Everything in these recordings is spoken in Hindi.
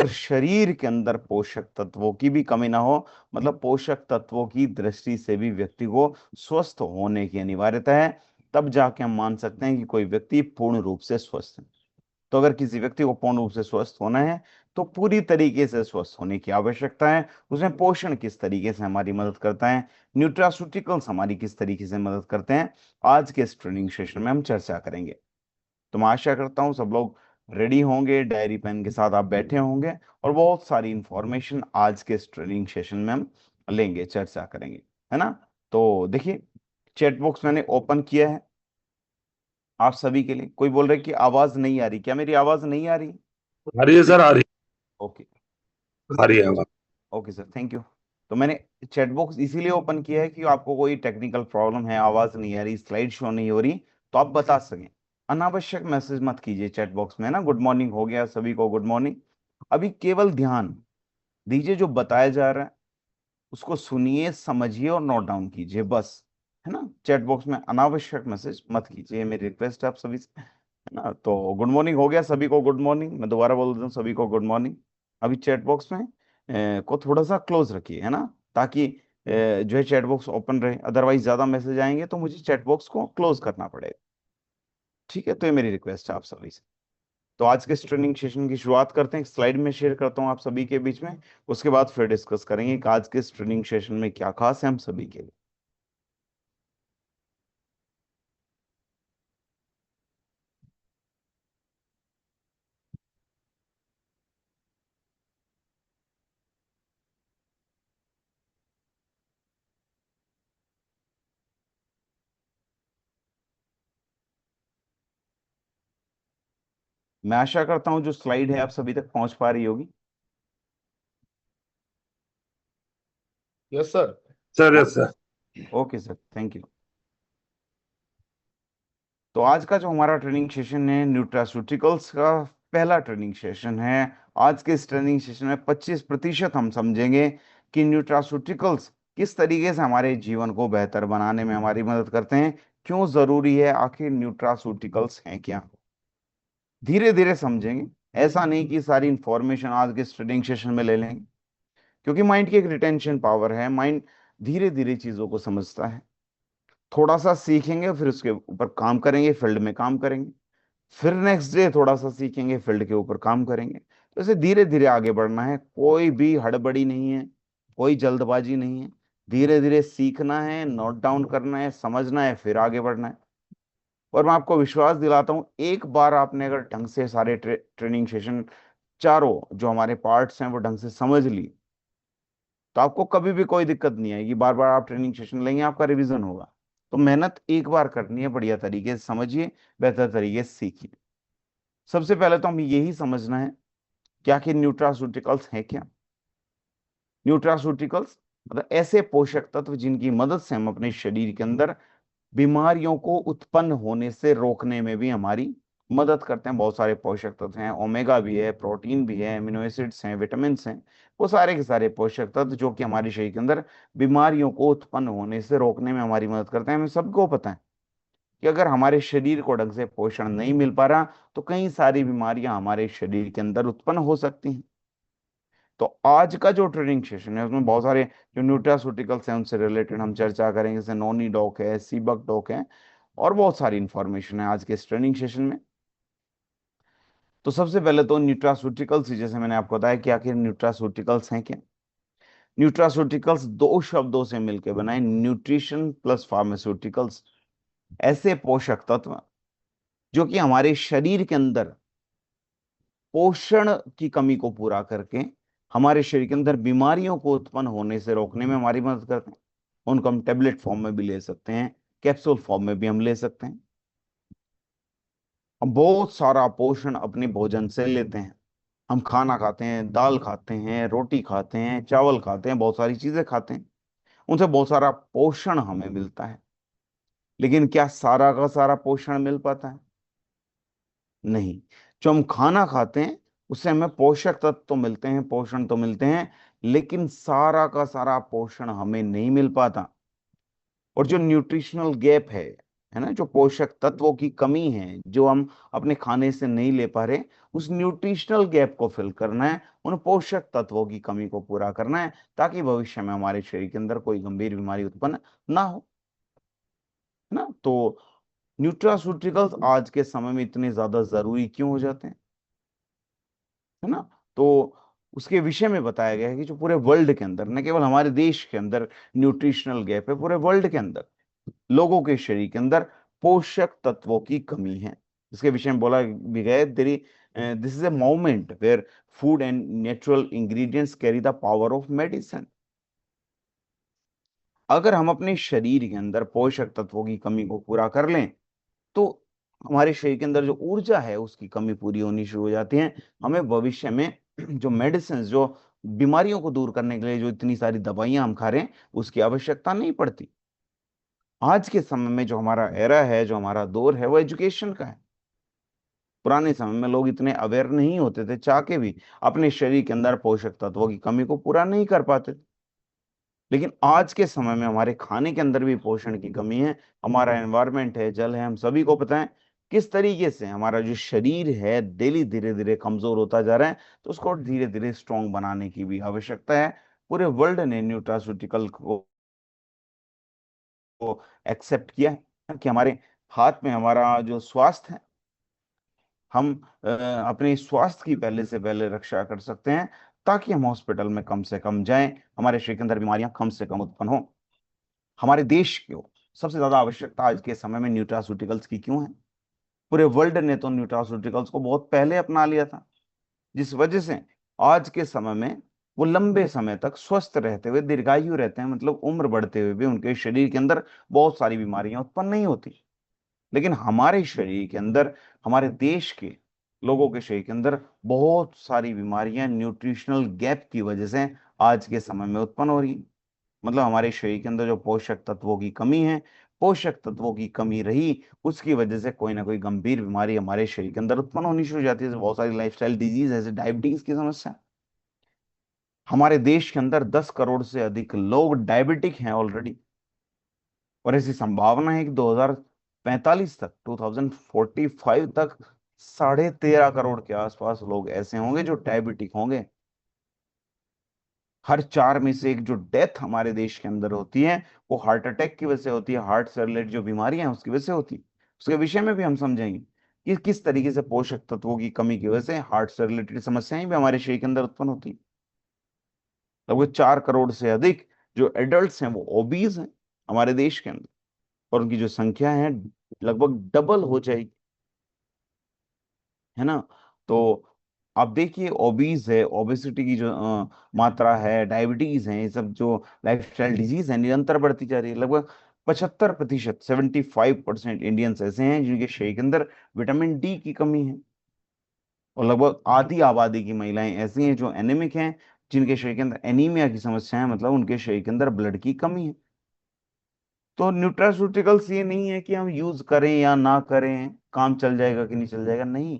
शरीर के अंदर पोषक तत्वों की भी कमी ना हो, मतलब पोषक तत्वों की दृष्टि से भी व्यक्ति को स्वस्थ होने की अनिवार्यता है, तब जाके हम मान सकते हैं कि कोई व्यक्ति पूर्ण रूप से स्वस्थ है। तो अगर किसी व्यक्ति को पूर्ण रूप से स्वस्थ होना है तो पूरी तरीके से स्वस्थ होने की आवश्यकता है। उसमें पोषण किस तरीके से हमारी मदद करता है, न्यूट्रास्यूटिकल्स हमारी किस तरीके से मदद करते हैं, आज के इस ट्रेनिंग सेशन में हम चर्चा करेंगे। तो मैं आशा करता हूँ सब लोग रेडी होंगे, डायरी पेन के साथ आप बैठे होंगे, और बहुत सारी इंफॉर्मेशन आज के इस ट्रेनिंग सेशन में हम लेंगे, चर्चा करेंगे, है ना। तो देखिए, चैट बॉक्स मैंने ओपन किया है आप सभी के लिए। कोई बोल रहे कि आवाज नहीं आ रही, क्या मेरी आवाज नहीं आ रही? आ रही है सर, आ रही ओके। आ रही है आवाज। Okay sir, thank you. तो मैंने चैट बॉक्स इसीलिए ओपन किया है कि आपको कोई टेक्निकल प्रॉब्लम है, आवाज नहीं आ रही, स्लाइड शो नहीं हो रही, तो आप बता सकें। अनावश्यक मैसेज मत कीजिए चैट बॉक्स में ना। गुड मॉर्निंग हो गया, सभी को गुड मॉर्निंग। अभी केवल ध्यान दीजिए जो बताया जा रहा है, उसको सुनिए, समझिए और नोट डाउन कीजिए, बस, है ना। चैट बॉक्स में अनावश्यक मैसेज मत कीजिए, मेरी रिक्वेस्ट है आप सभी से, है ना। तो गुड मॉर्निंग हो गया सभी को, गुड मॉर्निंग। मैं दोबारा बोल देता हूँ, सभी को गुड मॉर्निंग। अभी चैट बॉक्स में को थोड़ा सा क्लोज रखिए, है ना, ताकि जो है चैट बॉक्स ओपन रहे। अदरवाइज ज्यादा मैसेज आएंगे तो मुझे चैट बॉक्स को क्लोज करना पड़ेगा। ठीक है, तो ये मेरी रिक्वेस्ट है आप सभी से। तो आज के इस ट्रेनिंग सेशन की शुरुआत करते हैं। एक स्लाइड में शेयर करता हूँ आप सभी के बीच में, उसके बाद फिर डिस्कस करेंगे कि आज के इस ट्रेनिंग सेशन में क्या खास है हम सभी के लिए। मैं आशा करता हूँ जो स्लाइड है आप सभी तक पहुंच पा रही होगी। Yes sir. Sir yes sir. Okay sir, thank you. तो आज का जो हमारा ट्रेनिंग सेशन है, न्यूट्रास्यूटिकल्स का पहला ट्रेनिंग सेशन है। आज के इस ट्रेनिंग सेशन में 25% हम समझेंगे कि न्यूट्रास्यूटिकल्स किस तरीके से हमारे जीवन को बेहतर बनाने में हमारी मदद करते हैं, क्यों जरूरी है, आखिर न्यूट्रास्यूटिकल्स हैं क्या। धीरे धीरे समझेंगे, ऐसा नहीं कि सारी इंफॉर्मेशन आज के इस ट्रेनिंग सेशन में ले लेंगे, क्योंकि माइंड की एक रिटेंशन पावर है। माइंड धीरे धीरे चीजों को समझता है। थोड़ा सा सीखेंगे, फिर उसके ऊपर काम करेंगे, फील्ड में काम करेंगे, फिर नेक्स्ट डे थोड़ा सा सीखेंगे, फील्ड के ऊपर काम करेंगे। तो इसे धीरे धीरे आगे बढ़ना है, कोई भी हड़बड़ी नहीं है, कोई जल्दबाजी नहीं है। धीरे धीरे सीखना है, नोट डाउन करना है, समझना है, फिर आगे बढ़ना है। और मैं आपको विश्वास दिलाता हूं, एक बार आपने अगर ढंग से सारे ट्रेनिंग सेशन, चारों जो हमारे पार्ट्स हैं वो ढंग से समझ ली, तो आपको कभी भी कोई दिक्कत नहीं आएगी। बार बार आप ट्रेनिंग सेशन लेंगे, आपका रिवीजन होगा। तो मेहनत एक बार करनी है, बढ़िया तरीके से समझिए, बेहतर तरीके से सीखिए। सबसे पहले तो हमें यही समझना है कि आखिर न्यूट्रास्यूटिकल्स हैं क्या। न्यूट्रास्यूटिकल्स मतलब ऐसे पोषक तत्व जिनकी मदद से हम अपने शरीर के अंदर बीमारियों को उत्पन्न होने से रोकने में भी हमारी मदद करते हैं। बहुत सारे पोषक तत्व हैं, ओमेगा भी है, प्रोटीन भी है, अमीनो एसिड्स हैं, विटामिन हैं। वो सारे के सारे पोषक तत्व जो कि हमारे शरीर के अंदर बीमारियों को उत्पन्न होने से रोकने में हमारी मदद करते हैं। हमें सबको पता है कि अगर हमारे शरीर को ढंग से पोषण नहीं मिल पा रहा तो कई सारी बीमारियां हमारे शरीर के अंदर उत्पन्न हो सकती हैं। तो आज का जो ट्रेनिंग सेशन है उसमें बहुत सारे जो न्यूट्रास्यूटिकल्स हैं उनसे रिलेटेड हम चर्चा करेंगे, जैसे नोनी डॉक है, सीबक डॉक है, और बहुत सारी इंफॉर्मेशन है आज के इस ट्रेनिंग सेशन में। तो सबसे पहले तो न्यूट्रास्यूटिकल्स, जैसे मैंने आपको बताया कि आखिर न्यूट्रास्यूटिकल्स हैं क्या। न्यूट्रास्यूटिकल्स दो शब्दों से मिलकर बनाए, न्यूट्रिशन प्लस फार्मास्यूटिकल्स। ऐसे पोषक तत्व जो कि हमारे शरीर के अंदर पोषण की कमी को पूरा करके हमारे शरीर के अंदर बीमारियों को उत्पन्न होने से रोकने में हमारी मदद करते हैं। उनको हम टेबलेट फॉर्म में भी ले सकते हैं, कैप्सूल फॉर्म में भी हम ले सकते हैं। हम बहुत सारा पोषण अपने भोजन से लेते हैं। हम खाना खाते हैं, दाल खाते हैं, रोटी खाते हैं, चावल खाते हैं, बहुत सारी चीजें खाते हैं, उनसे बहुत सारा पोषण हमें मिलता है। लेकिन क्या सारा का सारा पोषण मिल पाता है? नहीं। जो हम खाना खाते हैं उससे हमें पोषक तत्व तो मिलते हैं, पोषण तो मिलते हैं, लेकिन सारा का सारा पोषण हमें नहीं मिल पाता। और जो न्यूट्रिशनल गैप है, है ना, जो पोषक तत्वों की कमी है जो हम अपने खाने से नहीं ले पा रहे, उस न्यूट्रिशनल गैप को फिल करना है, उन पोषक तत्वों की कमी को पूरा करना है, ताकि भविष्य में हमारे शरीर के अंदर कोई गंभीर बीमारी उत्पन्न ना हो। है ना, तो न्यूट्रास्यूटिकल्स आज के समय में इतने ज्यादा जरूरी क्यों हो जाते हैं, है ना, तो उसके विषय में बताया गया है कि जो पूरे वर्ल्ड के अंदर, न केवल हमारे देश के अंदर न्यूट्रिशनल गैप है, पूरे वर्ल्ड के अंदर लोगों के शरीर के अंदर पोषक तत्वों की कमी है। इसके विषय में बोला भी गया, this is a moment where food and natural ingredients carry the power of medicine. अगर हम अपने शरीर के अंदर पोषक तत्वों की कमी को पूरा कर लें, तो हमारे शरीर के अंदर जो ऊर्जा है उसकी कमी पूरी होनी शुरू हो जाती है। हमें भविष्य में जो मेडिसिन, जो बीमारियों को दूर करने के लिए जो इतनी सारी दवाइयां हम खा रहे हैं, उसकी आवश्यकता नहीं पड़ती। आज के समय में जो हमारा एरा है, जो हमारा दौर है, वो एजुकेशन का है। पुराने समय में लोग इतने अवेयर नहीं होते थे, चाह के भी अपने शरीर के अंदर पोषक तत्वों की कमी को पूरा नहीं कर पाते थे। लेकिन आज के समय में हमारे खाने के अंदर भी पोषण की कमी है। हमारा एनवायरनमेंट है, जल है, हम सभी को पता है किस तरीके से हमारा जो शरीर है डेली धीरे धीरे कमजोर होता जा रहा है। तो उसको धीरे धीरे स्ट्रांग बनाने की भी आवश्यकता है। पूरे वर्ल्ड ने न्यूट्रास्यूटिकल को एक्सेप्ट किया है कि हमारे हाथ में हमारा जो स्वास्थ्य है, हम अपने स्वास्थ्य की पहले से पहले रक्षा कर सकते हैं, ताकि हम हॉस्पिटल में कम से कम जाएं, हमारे शरीर के अंदर बीमारियां कम से कम उत्पन्न हो। हमारे देश को सबसे ज्यादा आवश्यकता आज के समय में न्यूट्रास्यूटिकल्स की क्यों है? पूरे वर्ल्ड ने तो न्यूट्रास्यूटिकल्स को बहुत पहले अपना लिया था, जिस वजह से आज के समय में वो लंबे समय तक स्वस्थ रहते हुए दीर्घायु रहते हैं, मतलब उम्र बढ़ते हुए भी उनके शरीर के अंदर बहुत सारी बीमारियां उत्पन्न नहीं होती। लेकिन हमारे शरीर के अंदर, हमारे देश के लोगों के शरीर के अंदर बहुत सारी बीमारियां न्यूट्रिशनल गैप की वजह से आज के समय में उत्पन्न हो रही हैं। मतलब हमारे शरीर के अंदर जो पोषक तत्वों की कमी है, पोषक तत्वों की कमी रही, उसकी वजह से कोई ना कोई गंभीर बीमारी हमारे शरीर के अंदर उत्पन्न होनी शुरू हो जाती है। जैसे बहुत सारी लाइफस्टाइल डिजीज, जैसे डायबिटीज की समस्या। हमारे देश के अंदर 10 करोड़ से अधिक लोग डायबिटिक हैं ऑलरेडी, और ऐसी संभावना है कि 2045 तक, 2045 तक 13.5 करोड़ के आसपास लोग ऐसे होंगे जो डायबिटिक होंगे। हर 4 में से एक जो डेथ हमारे देश के अंदर होती है, वो हार्ट अटैक की वजह से होती है, हार्ट से रिलेटेड जो बीमारियां हैं उसकी वजह से होती है। उसके विषय में भी हम समझेंगे कि किस तरीके से पोषक तत्वों की कमी की वजह से हार्ट से रिलेटेड समस्याएं भी हमारे शरीर के अंदर उत्पन्न होती है। लगभग 4 करोड़ से अधिक जो एडल्ट्स हैं वो ओबीज हैं हमारे देश के अंदर, और उनकी जो संख्या है लगभग डबल हो जाएगी। है ना, तो आप देखिए, ओबीज है, ओबेसिटी की जो मात्रा है, डायबिटीज है, ये सब जो लाइफस्टाइल डिजीज है निरंतर बढ़ती जा रही है। लगभग 75%, 75% इंडियंस ऐसे हैं जिनके शरीर के अंदर विटामिन डी की कमी है, और लगभग आधी आबादी की महिलाएं ऐसी हैं जो एनीमिक हैं, जिनके शरीर के अंदर एनीमिया की समस्या है, मतलब उनके शरीर के अंदर ब्लड की कमी है। तो न्यूट्रास्यूटिकल्स ये नहीं है कि हम यूज करें या ना करें, काम चल जाएगा कि नहीं चल जाएगा, नहीं।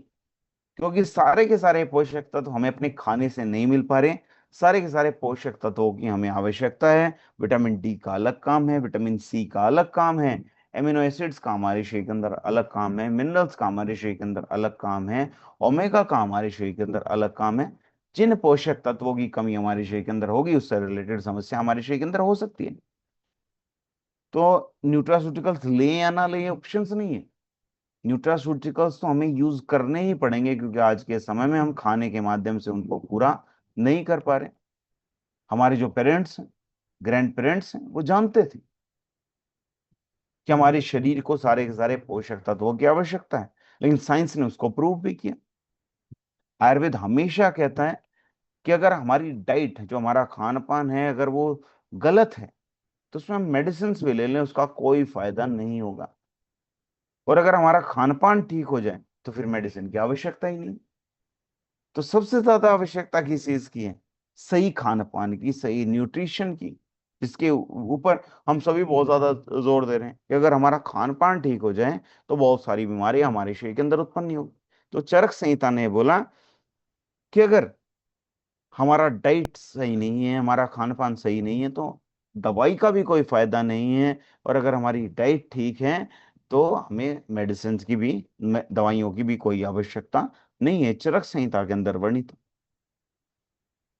क्योंकि सारे के सारे पोषक तत्व हमें अपने खाने से नहीं मिल पा रहे। सारे के सारे पोषक तत्वों की हमें आवश्यकता है। विटामिन डी का अलग काम है, विटामिन सी का अलग काम है, एमिनो एसिड्स का हमारे शरीर के अंदर अलग काम है, मिनरल्स का हमारे शरीर के अंदर अलग काम है, ओमेगा का हमारे शरीर के अंदर अलग काम है। जिन पोषक तत्वों की कमी हमारे शरीर के अंदर होगी, उससे रिलेटेड समस्या हमारे शरीर के अंदर हो सकती है। तो न्यूट्रास्यूटिकल्स लें या ना लें, ऑप्शंस नहीं है। न्यूट्रास्यूटिकल्स तो हमें यूज करने ही पड़ेंगे, क्योंकि आज के समय में हम खाने के माध्यम से उनको पूरा नहीं कर पा रहे। हमारे जो पेरेंट्स हैं, ग्रैंड पेरेंट्स हैं, वो जानते थे कि हमारे शरीर को सारे के सारे पोषक तत्वों की आवश्यकता है, लेकिन साइंस ने उसको प्रूव भी किया। आयुर्वेद हमेशा कहता है कि अगर हमारी डाइट, जो हमारा खान पान है, अगर वो गलत है, तो उसमें हम मेडिसिन भी ले लें, उसका कोई फायदा नहीं होगा। और अगर हमारा खान पान ठीक हो जाए, तो फिर मेडिसिन की आवश्यकता ही नहीं। तो सबसे ज्यादा आवश्यकता किस चीज की है? सही खान पान की, सही न्यूट्रिशन की, जिसके ऊपर हम सभी बहुत ज्यादा जोर दे रहे हैं कि अगर हमारा खान पान ठीक हो जाए, तो बहुत सारी बीमारियां हमारे शरीर के अंदर उत्पन्न नहीं होगी। तो चरक संहिता ने बोला कि अगर हमारा डाइट सही नहीं है, हमारा खान पान सही नहीं है, तो दवाई का भी कोई फायदा नहीं है। और अगर हमारी डाइट ठीक है, तो हमें मेडिसिन की भी, दवाइयों की भी कोई आवश्यकता नहीं है। चरक संहिता के अंदर वर्णित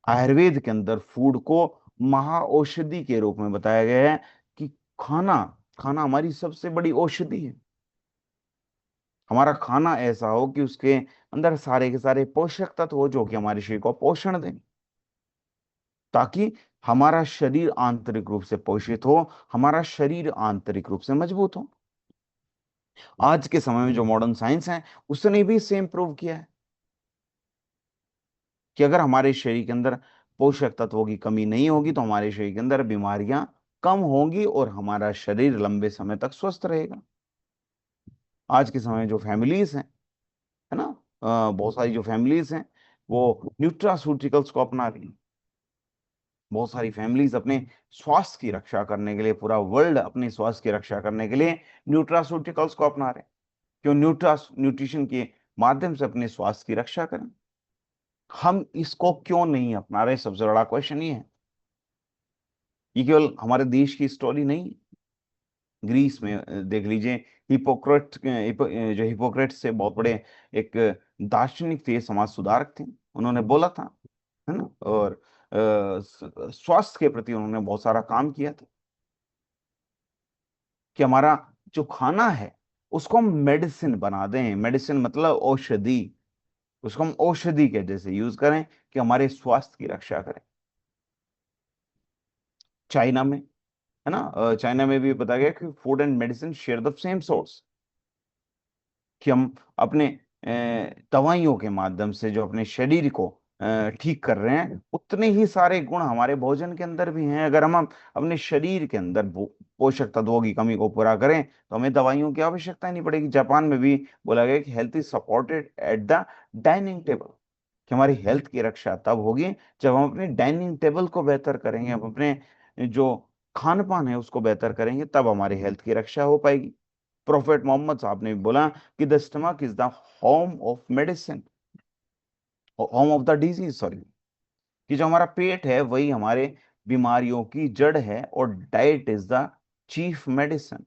आयुर्वेद के अंदर फूड को महाऔषधि के रूप में बताया गया है कि खाना खाना हमारी सबसे बड़ी औषधि है। हमारा खाना ऐसा हो कि उसके अंदर सारे के सारे पोषक तत्व हो जो कि हमारे शरीर को पोषण दें, ताकि हमारा शरीर आंतरिक रूप से पोषित हो, हमारा शरीर आंतरिक रूप से मजबूत हो। आज के समय में जो मॉडर्न साइंस है उसने भी सेम प्रूव किया है कि अगर हमारे शरीर के अंदर पोषक तत्वों की कमी नहीं होगी तो हमारे शरीर के अंदर बीमारियां कम होंगी और हमारा शरीर लंबे समय तक स्वस्थ रहेगा। आज के समय में जो फैमिलीज हैं, है ना, बहुत सारी जो फैमिलीज हैं वो न्यूट्रास्यूटिकल्स को अपना रही हैं। बहुत सारी फैमिलीज अपने स्वास्थ्य की रक्षा करने के लिए, पूरा वर्ल्ड अपने स्वास्थ्य की रक्षा करने के लिए न्यूट्रास्यूटिकल्स को अपना रहे हैं। क्यों? न्यूट्रिशन के माध्यम से अपने स्वास्थ्य की रक्षा करें। हम इसको क्यों नहीं अपना रहे? सबसे बड़ा क्वेश्चन ये है। ये केवल हमारे देश की स्टोरी नहीं है। ग्रीस में देख लीजिए, जो हिपोक्रेट्स से बहुत बड़े एक दार्शनिक थे, समाज सुधारक थे। उन्होंने बोला था, है ना, और स्वास्थ्य के प्रति उन्होंने बहुत सारा काम किया था कि हमारा जो खाना है उसको हम मेडिसिन बना दें। मेडिसिन मतलब औषधि। उसको हम औषधि के जैसे यूज करें कि हमारे स्वास्थ्य की रक्षा करें। चाइना में, है ना, चाइना में भी बताया गया कि food and medicine share the same source, कि हम अपने दवाइयों के माध्यम से जो अपने शरीर को ठीक कर रहे हैं, उतने ही सारे गुण हमारे भोजन के अंदर भी हैं। अगर हम अपने शरीर के अंदर पोषक तत्वों की कमी को पूरा करें तो हमें दवाइयों की आवश्यकता ही नहीं पड़ेगी। जापान में भी बोला गया कि health is supported at the dining table, कि हमारी हेल्थ की रक्षा तब होगी जब हम अपने डाइनिंग टेबल को बेहतर करेंगे, हम अपने जो खान पान है उसको बेहतर करेंगे, तब हमारी हेल्थ की रक्षा हो पाएगी। प्रोफेट मोहम्मद साहब ने भी बोला कि the stomach is the home of medicine, home of the disease, sorry, कि जो हमारा पेट है वही हमारे बीमारियों की जड़ है, और diet is the chief medicine,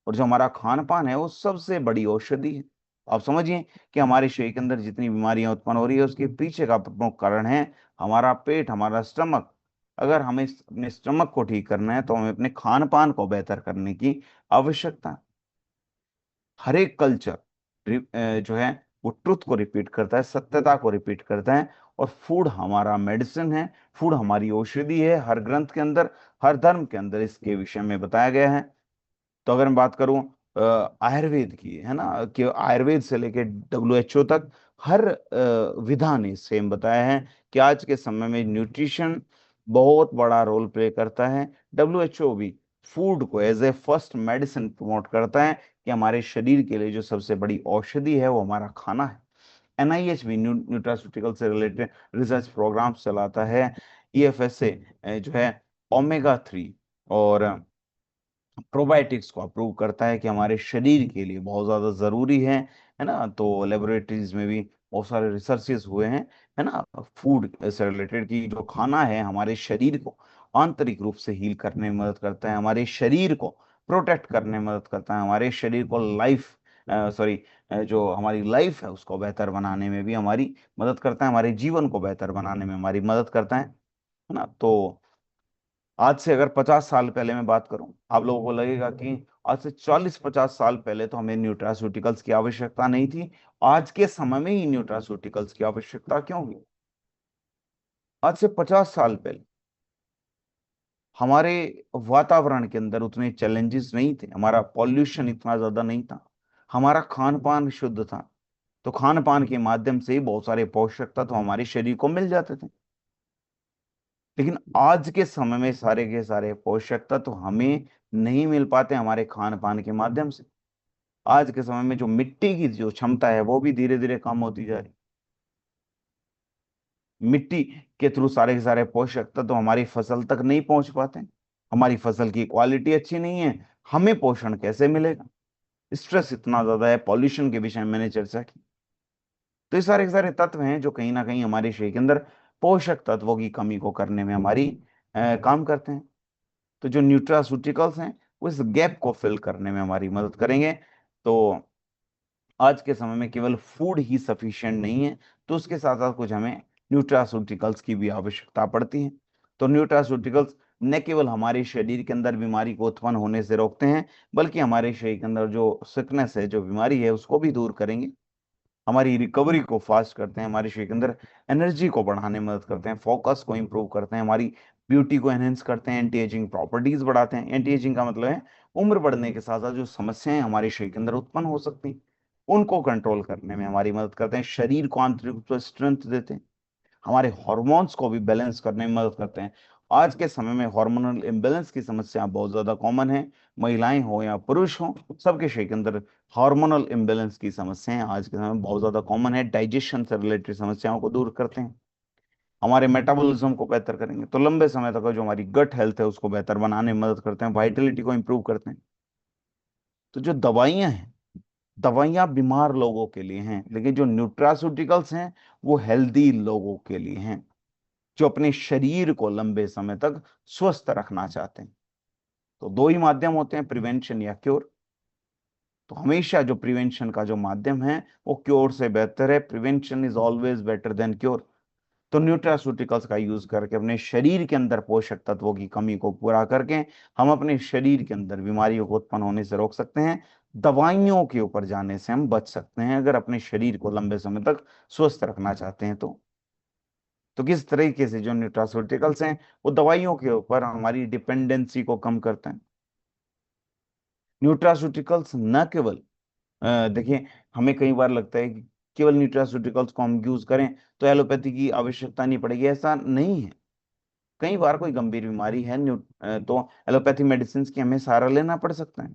और जो हमारा खान पान है वो सबसे बड़ी औषधि है। आप समझिए कि हमारे शरीर के अंदर जितनी बीमारियां उत्पन्न हो रही है उसके पीछे का प्रमुख कारण है हमारा पेट, हमारा स्टमक। अगर हमें अपने स्टमक को ठीक करना है तो हमें अपने खान पान को बेहतर करने की आवश्यकता है। हर एक कल्चर जो है वो ट्रुथ को रिपीट करता है, सत्यता को रिपीट करता है, और फूड हमारा मेडिसिन है, फूड हमारी औषधि है। हर ग्रंथ के अंदर, हर धर्म के अंदर इसके विषय में बताया गया है। तो अगर मैं बात करूं आयुर्वेद की, है ना, कि आयुर्वेद से लेके WHO तक हर विधा ने सेम बताया है कि आज के समय में न्यूट्रिशन बहुत बड़ा रोल प्ले करता है। WHO भी फूड को as a first medicine promote करता है कि हमारे शरीर के लिए जो सबसे बड़ी औषधि है वो हमारा खाना है। NIH भी न्यूट्रास्यूटिकल से रिलेटेड रिसर्च प्रोग्राम चलाता है। EFSA जो है ओमेगा 3 और प्रोबायोटिक्स को अप्रूव करता है कि हमारे शरीर के लिए बहुत ज्यादा जरूरी है ना। तो लेबोरेटरीज में भी बहुत सारे रिसर्चेस हुए हैं, है ना, फूड से रिलेटेड, की जो खाना है हमारे शरीर को आंतरिक रूप से हील करने में मदद करता है, हमारे शरीर को प्रोटेक्ट करने में मदद करता है, हमारे शरीर को लाइफ, सॉरी, जो हमारी लाइफ है उसको बेहतर बनाने में भी हमारी मदद करता है, हमारे जीवन को बेहतर बनाने में हमारी मदद करता है ना। तो आज से अगर 50 साल पहले मैं बात करूं, आप लोगों को लगेगा कि आज से 40-50 साल पहले तो हमें न्यूट्रास्यूटिकल्स की आवश्यकता नहीं थी, आज के समय में ही न्यूट्रास्यूटिकल्स की आवश्यकता क्यों हुई? आज से 50 साल पहले हमारे वातावरण के अंदर उतने चैलेंजेस नहीं थे, हमारा पॉल्यूशन इतना ज्यादा नहीं था, हमारा खान पान शुद्ध था। तो खान पान के माध्यम से ही बहुत सारे पोषक तत्व हमारे शरीर को मिल जाते थे। लेकिन आज के समय में सारे के सारे पोषक तत्व हमें नहीं मिल पाते हमारे खान पान के माध्यम से। आज के समय में जो मिट्टी की जो क्षमता है वो भी धीरे धीरे कम होती जा रही। मिट्टी के थ्रू सारे के सारे पोषक तत्व हमारी फसल तक नहीं पहुंच पाते। हमारी फसल की क्वालिटी अच्छी नहीं है, हमें पोषण कैसे मिलेगा? स्ट्रेस इतना ज्यादा है, पॉल्यूशन के विषय में मैंने चर्चा की। तो ये सारे के सारे तत्व हैं जो कहीं ना कहीं हमारे शरीर के अंदर पोषक तत्वों की कमी को करने में हमारी काम करते हैं। तो जो न्यूट्रास्यूटिकल्स हैं उस गैप को फिल करने में हमारी मदद करेंगे। तो आज के समय में केवल फूड ही सफिशिएंट नहीं है, तो उसके साथ साथ कुछ हमें न्यूट्रास्यूटिकल्स की भी आवश्यकता पड़ती है। तो न्यूट्रास्यूटिकल्स न केवल हमारे शरीर के अंदर बीमारी को उत्पन्न होने से रोकते हैं, बल्कि हमारे शरीर के अंदर जो सिकनेस है, जो बीमारी है, उसको भी दूर करेंगे। हमारी रिकवरी को फास्ट करते हैं, हमारे शरीर के अंदर एनर्जी को बढ़ाने में मदद करते हैं, फोकस को इंप्रूव करते हैं, हमारी ब्यूटी को एनहेंस करते हैं, एंटी एजिंग प्रॉपर्टीज बढ़ाते हैं। एंटी एजिंग का मतलब है उम्र बढ़ने के साथ साथ जो समस्याएं हमारे शरीर के अंदर उत्पन्न हो सकती हैं, उनको कंट्रोल करने में हमारी मदद करते हैं, शरीर को आंतरिक रूप से स्ट्रेंथ देते हैं, हमारे हॉर्मोन्स को भी बैलेंस करने में मदद करते हैं। आज के समय में हार्मोनल इम्बैलेंस की समस्या बहुत ज्यादा कॉमन है। महिलाएं हो या पुरुष हो, सबके शरीर के अंदर हार्मोनल इम्बैलेंस की समस्याएं आज के समय में बहुत ज्यादा कॉमन है। डाइजेशन से रिलेटेड समस्याओं को दूर करते हैं, हमारे मेटाबॉलिज्म को बेहतर करेंगे, तो लंबे समय तक जो हमारी गट हेल्थ है उसको बेहतर बनाने में मदद करते हैं, वाइटलिटी को इंप्रूव करते हैं। तो जो दवाइयां हैं, दवाइयां बीमार लोगों के लिए हैं, लेकिन जो न्यूट्रास्यूटिकल्स हैं वो हेल्दी लोगों के लिए हैं, जो अपने शरीर को लंबे समय तक स्वस्थ रखना चाहते हैं। तो दो ही माध्यम होते हैं, प्रिवेंशन या क्योर। तो हमेशा जो प्रिवेंशन का जो माध्यम है वो क्योर से बेहतर है। Prevention is always better than cure. तो न्यूट्रास्यूटिकल्स का यूज करके अपने शरीर के अंदर पोषक तत्वों की कमी को पूरा करके हम अपने शरीर के अंदर बीमारियों को उत्पन्न होने से रोक सकते हैं। दवाइयों के ऊपर जाने से हम बच सकते हैं, अगर अपने शरीर को लंबे समय तक स्वस्थ रखना चाहते हैं तो किस तरीके से जो न्यूट्रास्यूटिकल्स हैं वो दवाइयों के ऊपर हमारी डिपेंडेंसी को कम करते हैं। न्यूट्रास्यूटिकल्स न केवल देखिए, हमें कई बार लगता है कि केवल न्यूट्रास्यूटिकल्स को हम यूज करें तो एलोपैथी की आवश्यकता नहीं पड़ेगी, ऐसा नहीं है। कई बार कोई गंभीर बीमारी है तो एलोपैथी मेडिसिन की हमें सहारा लेना पड़ सकता है।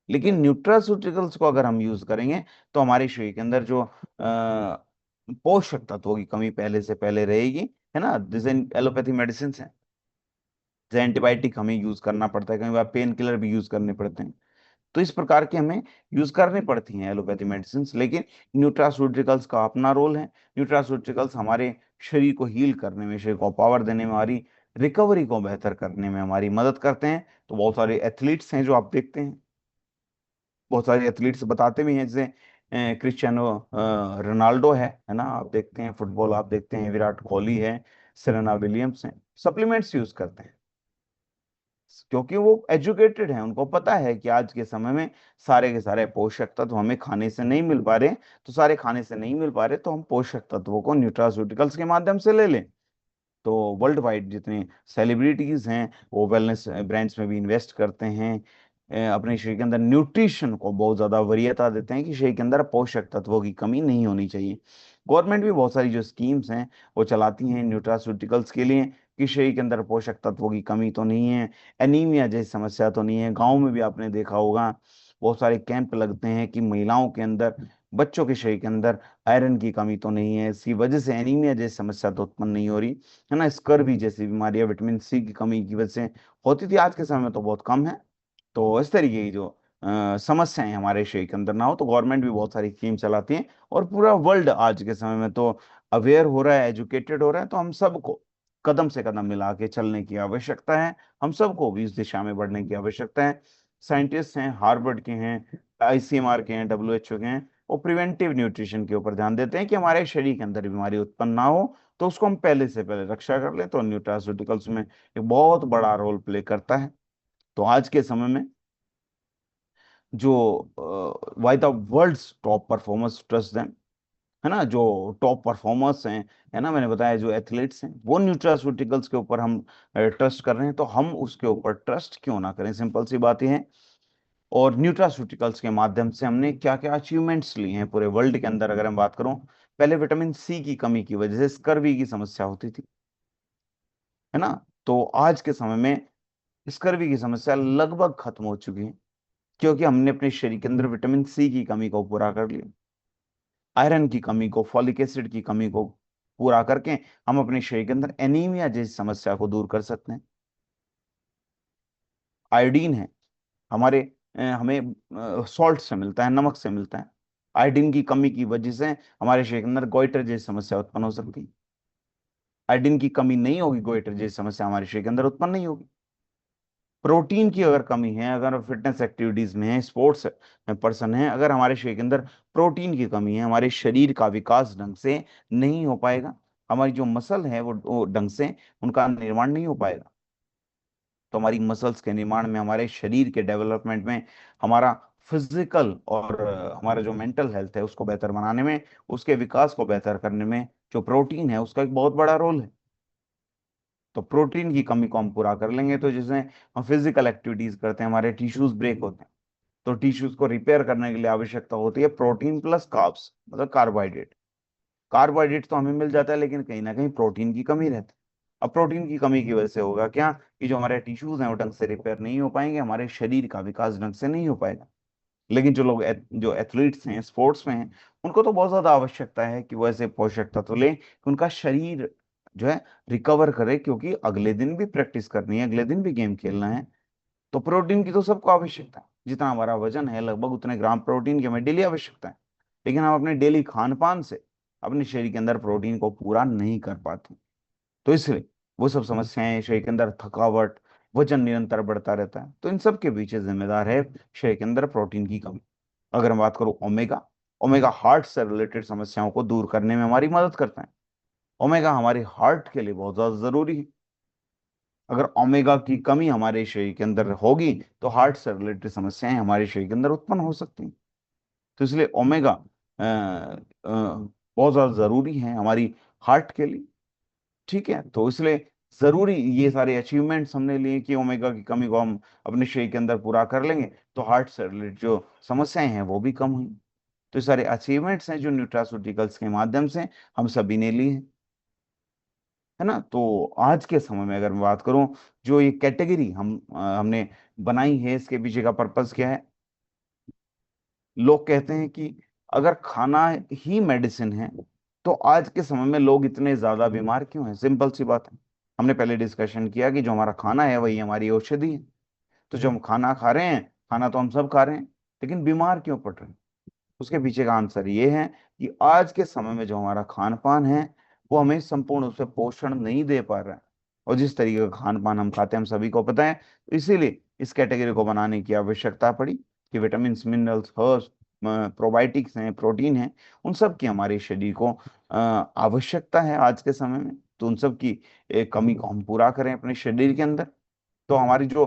लेकिन न्यूट्रास्यूटिकल्स को अगर हम यूज करेंगे तो हमारे शरीर के अंदर जो पोषक तत्वों की कमी पहले से पहले रहेगी, है ना। जैसे एलोपैथी मेडिसिन है, जैसे एंटीबायोटिक हमें यूज करना पड़ता है, कई बार पेन किलर भी यूज करने पड़ते हैं, तो इस प्रकार के हमें यूज करनी पड़ती हैं एलोपैथी मेडिसिन। लेकिन न्यूट्रास्यूटिकल्स का अपना रोल है। न्यूट्रास्यूटिकल्स हमारे शरीर को हील करने में, शरीर को पावर देने में, हमारी रिकवरी को बेहतर करने में हमारी मदद करते हैं। तो बहुत सारे एथलीट्स हैं जो आप देखते हैं, बहुत सारे एथलीट्स बताते भी हैं, जैसे क्रिस्टियानो रोनाल्डो है ना, आप देखते हैं फुटबॉल, आप देखते हैं विराट कोहली है, सेरेना विलियम्स हैं, सप्लीमेंट्स यूज करते हैं, क्योंकि वो एजुकेटेड हैं, उनको पता है कि आज के समय में सारे के सारे पोषक तत्व हमें खाने से नहीं मिल पा रहे। तो सारे खाने से नहीं मिल पा रहे तो हम पोषक तत्वों को न्यूट्रास्यूटिकल्स के माध्यम से ले लें। तो वर्ल्ड वाइड जितने सेलिब्रिटीज हैं वो वेलनेस ब्रांड्स में भी इन्वेस्ट करते हैं, अपने शरीर के अंदर न्यूट्रिशन को बहुत ज्यादा वरीयता देते हैं कि शरीर के अंदर पोषक तत्वों की कमी नहीं होनी चाहिए। गवर्नमेंट भी बहुत सारी जो स्कीम्स हैं वो चलाती हैं न्यूट्रास्यूटिकल्स के लिए, कि शरीर के अंदर पोषक तत्वों की कमी तो नहीं है, एनीमिया जैसी समस्या तो नहीं है। गाँव में भी आपने देखा होगा बहुत सारे कैंप लगते हैं कि महिलाओं के अंदर, बच्चों के शरीर के अंदर आयरन की कमी तो नहीं है, इसकी वजह से एनीमिया जैसी समस्या तो उत्पन्न नहीं हो रही, है ना। स्कर्वी जैसी बीमारियां विटामिन सी की कमी की वजह से होती थी, आज के समय में तो बहुत कम है। तो इस तरीके की जो समस्याएं हमारे शरीर के अंदर ना हो, तो गवर्नमेंट भी बहुत सारी स्कीम चलाती है, और पूरा वर्ल्ड आज के समय में तो अवेयर हो रहा है, एजुकेटेड हो रहा है। तो हम सबको कदम से कदम मिला के चलने की आवश्यकता है, हम सबको भी इस दिशा में बढ़ने की आवश्यकता है। साइंटिस्ट हैं, हार्वर्ड के हैं, आईसीएमआर के हैं, डब्ल्यूएचओ के हैं, वो प्रिवेंटिव न्यूट्रिशन के ऊपर ध्यान देते हैं कि हमारे शरीर के अंदर बीमारी उत्पन्न ना हो, तो उसको हम पहले से पहले रक्षा कर लें। तो न्यूट्रास्यूटिकल्स में एक बहुत बड़ा रोल प्ले करता है। तो आज के समय में जो why the world's top performers trust them, है ना, जो टॉप परफॉर्मर्स हैं, है ना, मैंने बताया जो एथलीट्स हैं वो न्यूट्रास्यूटिकल्स के ऊपर हम ट्रस्ट कर रहे हैं, तो हम उसके ऊपर ट्रस्ट क्यों ना करें। सिंपल सी बात ये है। और न्यूट्रास्यूटिकल्स के माध्यम से हमने क्या क्या अचीवमेंट्स लिए हैं पूरे वर्ल्ड के अंदर, अगर हम बात करूं, पहले विटामिन सी की कमी की वजह से स्कर्वी की समस्या होती थी, है ना। तो आज के समय में स्कर्वी की समस्या लगभग खत्म हो चुकी है, क्योंकि हमने अपने शरीर के अंदर विटामिन सी की कमी को पूरा कर लिया, आयरन की कमी को, फॉलिक एसिड की कमी को पूरा करके हम अपने शरीर के अंदर एनीमिया जैसी समस्या को दूर कर सकते हैं। आयोडीन है हमारे, हमें सॉल्ट से मिलता है, नमक से मिलता है। आयोडीन की कमी की वजह से हमारे शरीर के अंदर गोइटर जैसी समस्या उत्पन्न हो सकती है। आयोडीन की कमी नहीं होगी, गोइटर जैसी समस्या हमारे शरीर के अंदर उत्पन्न नहीं होगी। प्रोटीन की अगर कमी है, अगर फिटनेस एक्टिविटीज में है, स्पोर्ट्स में पर्सन है, अगर हमारे शरीर के अंदर प्रोटीन की कमी है, हमारे शरीर का विकास ढंग से नहीं हो पाएगा, हमारी जो मसल है वो ढंग से उनका निर्माण नहीं हो पाएगा। तो हमारी मसल्स के निर्माण में, हमारे शरीर के डेवलपमेंट में, हमारा फिजिकल और हमारा जो मेंटल हेल्थ है उसको बेहतर बनाने में, उसके विकास को बेहतर करने में जो प्रोटीन है उसका एक बहुत बड़ा रोल है। तो प्रोटीन की कमी को हम पूरा कर लेंगे तो जैसे हम फिजिकल एक्टिविटीज करते हैं, हमारे टिश्यूज ब्रेक होते हैं, तो टिश्यूज को रिपेयर करने के लिए आवश्यकता होती है प्रोटीन प्लस कार्ब्स, मतलब कार्बोहाइड्रेट। कार्बोहाइड्रेट तो हमें मिल जाता है, लेकिन कहीं ना कहीं प्रोटीन की कमी रहती है। अब प्रोटीन की कमी की वजह से होगा क्या कि जो हमारे टिश्यूज हैं वो ढंग से रिपेयर नहीं हो पाएंगे, हमारे शरीर का विकास ढंग से नहीं हो पाएगा। लेकिन जो लोग जो एथलीट्स हैं, स्पोर्ट्स में हैं, उनको तो बहुत ज्यादा आवश्यकता है कि वो ऐसे पोषक तत्व लें कि उनका शरीर जो है रिकवर करे, क्योंकि अगले दिन भी प्रैक्टिस करनी है, अगले दिन भी गेम खेलना है। तो प्रोटीन की तो सबको आवश्यकता है, जितना हमारा वजन है लगभग उतने ग्राम प्रोटीन की हमें डेली आवश्यकता है। लेकिन हम अपने डेली खान पान से अपने शरीर के अंदर प्रोटीन को पूरा नहीं कर पाते। तो इसलिए वो सब समस्याएं, शरीर के अंदर थकावट, वजन निरंतर बढ़ता रहता है, तो इन सब के पीछे जिम्मेदार है शरीर के अंदर प्रोटीन की कमी। अगर मैं बात करूं ओमेगा, ओमेगा हार्ट से रिलेटेड समस्याओं को दूर करने में हमारी मदद करता है। ओमेगा हमारे हार्ट के लिए बहुत ज्यादा जरूरी है। अगर ओमेगा की कमी हमारे शरीर के अंदर होगी तो हार्ट से रिलेटेड समस्याएं हमारे शरीर के अंदर उत्पन्न हो सकती हैं। तो इसलिए ओमेगा बहुत ज्यादा जरूरी है हमारी हार्ट के लिए। ठीक है, तो इसलिए जरूरी ये सारे अचीवमेंट्स हमने लिए कि ओमेगा की कमी को हम अपने शरीर के अंदर पूरा कर लेंगे तो हार्ट से रिलेटेड जो समस्याएं हैं वो भी कम हुई। तो ये सारे अचीवमेंट्स हैं जो न्यूट्रास्यूटिकल्स के माध्यम से हम सभी ने लिए हैं, है ना। तो आज के समय में अगर मैं बात करूं, जो ये कैटेगरी हमने बनाई है, इसके पीछे का पर्पस क्या है। लोग कहते हैं कि अगर खाना ही मेडिसिन है तो आज के समय में लोग इतने ज्यादा बीमार क्यों हैं। सिंपल सी बात है, हमने पहले डिस्कशन किया कि जो हमारा खाना है वही हमारी औषधि है। तो जो हम खाना खा रहे हैं, खाना तो हम सब खा रहे हैं, लेकिन बीमार क्यों पड़ रहे हैं। उसके पीछे का आंसर ये है कि आज के समय में जो हमारा खान पान है वो हमें संपूर्ण रूप से पोषण नहीं दे पा रहा है। और जिस तरीके का खान पान हम खाते हैं हम सभी को पता है, तो इसीलिए इस कैटेगरी को बनाने की आवश्यकता पड़ी कि विटामिन, मिनरल्स, हर्ब्स, प्रोबायोटिक्स हैं, प्रोटीन है, उन सब की हमारे शरीर को आवश्यकता है आज के समय में। तो उन सब की कमी को हम पूरा करें अपने शरीर के अंदर। तो हमारी जो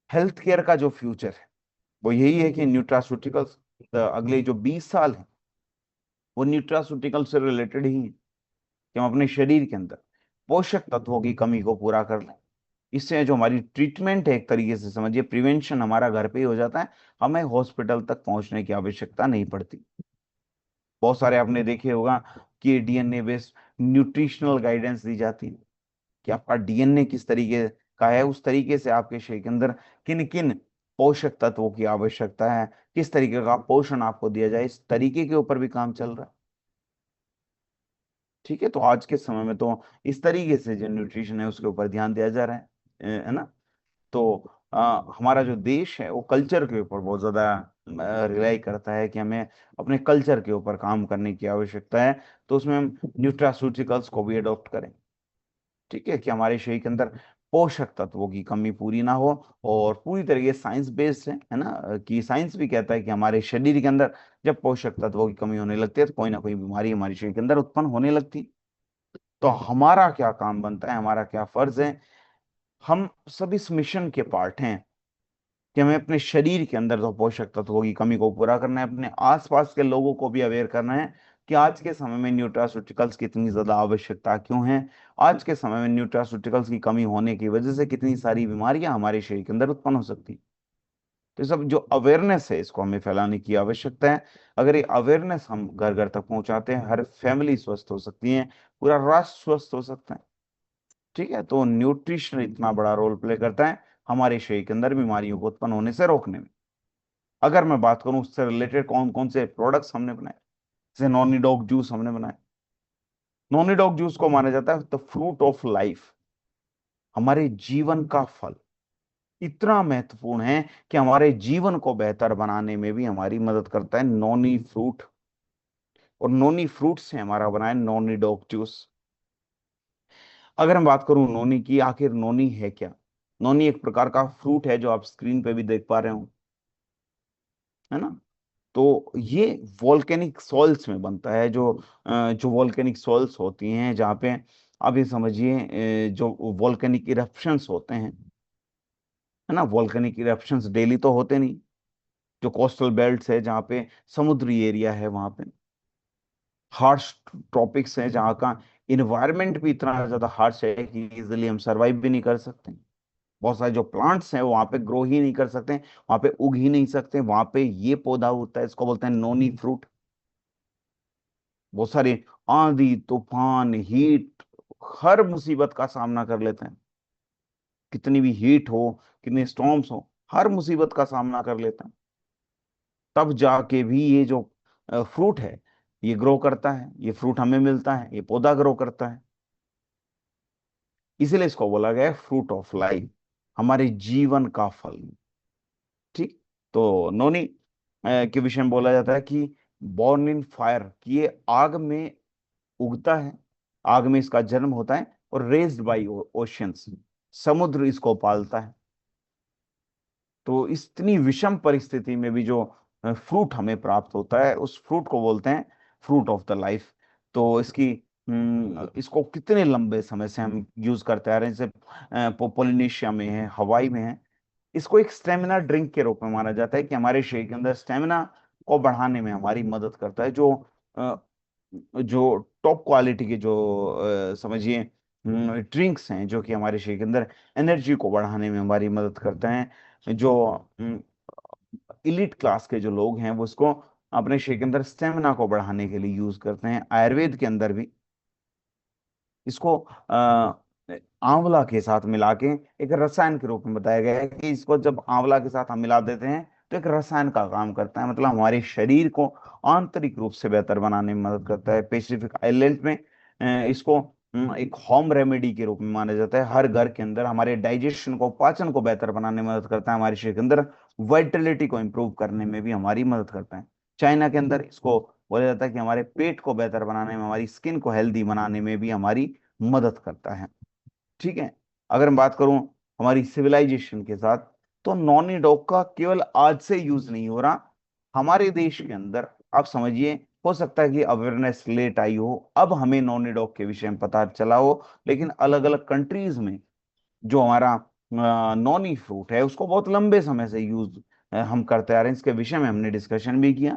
हेल्थ केयर का जो फ्यूचर है वो यही है कि न्यूट्रास्यूटिकल्स अगले जो 20 साल हैं वो न्यूट्रास्यूटिकल से रिलेटेड ही है, कि हम अपने शरीर के अंदर पोषक तत्वों की कमी को पूरा कर लें। इससे जो हमारी ट्रीटमेंट है, एक तरीके से समझिए प्रिवेंशन हमारा घर पे ही हो जाता है, हमें हॉस्पिटल तक पहुंचने की आवश्यकता नहीं पड़ती। बहुत सारे आपने देखे होगा कि डीएनए बेस्ड न्यूट्रिशनल गाइडेंस दी जाती है कि आपका डीएनए किस तरीके का है, उस तरीके से आपके शरीर के अंदर किन किन पोषक तत्वों की आवश्यकता है, किस तरीके का पोषण आपको दिया जाए, इस तरीके के ऊपर भी काम चल रहा है। ठीक है, तो आज के समय में तो इस तरीके से जो न्यूट्रिशन है उसके ऊपर ध्यान दिया जा रहा है, है ना। तो हमारा जो देश है वो कल्चर के ऊपर बहुत ज्यादा रिलाई करता है कि हमें अपने कल्चर के ऊपर काम करने की आवश्यकता है। तो उसमें हम न्यूट्रास्यूटिकल्स को भी अडॉप्ट करें। ठीक है, कि हमारे शरीर के अंदर पोषक तत्वों की कमी पूरी ना हो। और पूरी तरीके साइंस बेस्ड है ना, कि साइंस भी कहता है कि हमारे शरीर के अंदर जब पोषक तत्वों की कमी होने लगती है तो कोई ना कोई बीमारी हमारे शरीर के अंदर उत्पन्न होने लगती है। तो हमारा क्या काम बनता है, हमारा क्या फर्ज है, हम सब इस मिशन के पार्ट हैं कि हमें अपने शरीर के अंदर तो पोषक तत्वों की कमी को पूरा करना है, अपने आसपास के लोगों को भी अवेयर करना है कि आज के समय में न्यूट्रास्यूटिकल्स की इतनी ज्यादा आवश्यकता क्यों है। आज के समय में न्यूट्रास्यूटिकल्स की कमी होने की वजह से कितनी सारी बीमारियां हमारे शरीर के अंदर उत्पन्न हो सकती हैं। तो ये सब जो अवेयरनेस है इसको हमें फैलाने की आवश्यकता है। अगर ये अवेयरनेस हम घर घर तक पहुंचाते हैं, हर फैमिली स्वस्थ हो सकती है, पूरा राष्ट्र स्वस्थ हो सकता है। ठीक है, तो न्यूट्रिशन इतना बड़ा रोल प्ले करता है हमारे शरीर के अंदर बीमारियों को उत्पन्न होने से रोकने में। अगर मैं बात करूं उससे रिलेटेड कौन कौन से प्रोडक्ट्स हमने बनाए, जैसे नॉनी डॉग जूस हमने बनाए। नॉनी डॉग जूस को माना जाता है द फ्रूट ऑफ लाइफ, हमारे जीवन का फल। इतना महत्वपूर्ण है कि हमारे जीवन को बेहतर बनाने में भी हमारी मदद करता है नॉनी फ्रूट। और नॉनी फ्रूट से हमारा बना है नॉनी डॉग जूस। अगर मैं बात करूं नोनी की, आखिर नोनी है क्या। नोनी एक प्रकार का फ्रूट है जो आप स्क्रीन पे भी देख पा रहे हो, है ना। तो ये वॉल्केनिक सॉइल्स में बनता है, जो वॉल्केनिक सॉइल्स होती हैं जहाँ पे आप ये समझिए जो वॉल्केनिक इरप्शंस होते हैं, है ना। वॉल्केनिक इरप्शंस डेली तो होते नहीं। जो कोस्टल बेल्ट्स है जहाँ पे समुद्री एरिया है, वहाँ पे हार्श ट्रॉपिक्स है जहाँ का इन्वायरमेंट भी इतना ज्यादा हार्श है कि इजिली हम सरवाइव भी नहीं कर सकते। बहुत सारे जो प्लांट्स हैं वो वहाँ पे ग्रो ही नहीं कर सकते, वहाँ पे उग ही नहीं सकते। वहाँ पे ये पौधा होता है, इसको बोलते हैं नोनी फ्रूट। बहुत सारे आंधी तूफान हीट, हर मुसीबत का सामना कर लेते हैं। कितनी भी हीट हो, कितने स्टॉर्म्स हो, हर मुसीबत का सामना कर लेते हैं। तब जाके भी ये जो फ्रूट है ये ग्रो करता है, ये फ्रूट हमें मिलता है, ये पौधा ग्रो करता है। इसीलिए इसको बोला गया है फ्रूट ऑफ लाइफ, हमारे जीवन का फल। ठीक। तो नोनी के विषय में बोला जाता है कि बॉर्न इन फायर, कि ये आग में उगता है, आग में इसका जन्म होता है, और रेज्ड बाई ओशियंस, समुद्र इसको पालता है। तो इतनी विषम परिस्थिति में भी जो फ्रूट हमें प्राप्त होता है, उस फ्रूट को बोलते हैं फ्रूट ऑफ द लाइफ। तो इसको कितने लंबे समय से हम यूज करते आ रहे हैं, जैसे पोलिनेशिया में है, हवाई में है। इसको एक स्टेमिना ड्रिंक के रूप में माना जाता है कि हमारे शरीर के अंदर स्टेमिना को बढ़ाने में हमारी मदद करता है। अ, जो टॉप क्वालिटी के जो समझिए ड्रिंक्स हैं, जो कि हमारे शरीर के अंदर एनर्जी को बढ़ाने में हमारी मदद करते हैं। जो इलीट क्लास के जो लोग हैं वो इसको अपने शरीर के अंदर स्टेमिना को बढ़ाने के लिए यूज करते हैं। आयुर्वेद के अंदर भी इसको आंवला के साथ मिला के एक रसायन के रूप में बताया गया है कि इसको जब आंवला के साथ हम मिला देते हैं तो एक रसायन का काम करता है, मतलब हमारे शरीर को आंतरिक रूप से बेहतर बनाने में मदद करता है। पैसिफिक आइलैंड में इसको एक होम रेमेडी के रूप में माना जाता है। हर घर के अंदर हमारे डाइजेशन को, पाचन को बेहतर बनाने में मदद करता है, हमारे शरीर के अंदर वाइटलिटी को इंप्रूव करने में भी हमारी मदद करता है। चाइना के अंदर इसको बोला जाता है कि हमारे पेट को बेहतर बनाने में, हमारी स्किन को हेल्दी बनाने में भी हमारी मदद करता है। ठीक है। अगर मैं बात करूं हमारी सिविलाइजेशन के साथ, तो नॉनी डॉग का केवल आज से यूज नहीं हो रहा हमारे देश के अंदर। आप समझिए, हो सकता है कि अवेयरनेस लेट आई हो, अब हमें नॉनी डॉग के विषय में पता चला हो, लेकिन अलग अलग कंट्रीज में जो हमारा नॉनी फ्रूट है उसको बहुत लंबे समय से यूज हम करते आ रहे हैं। इसके विषय में हमने डिस्कशन भी किया।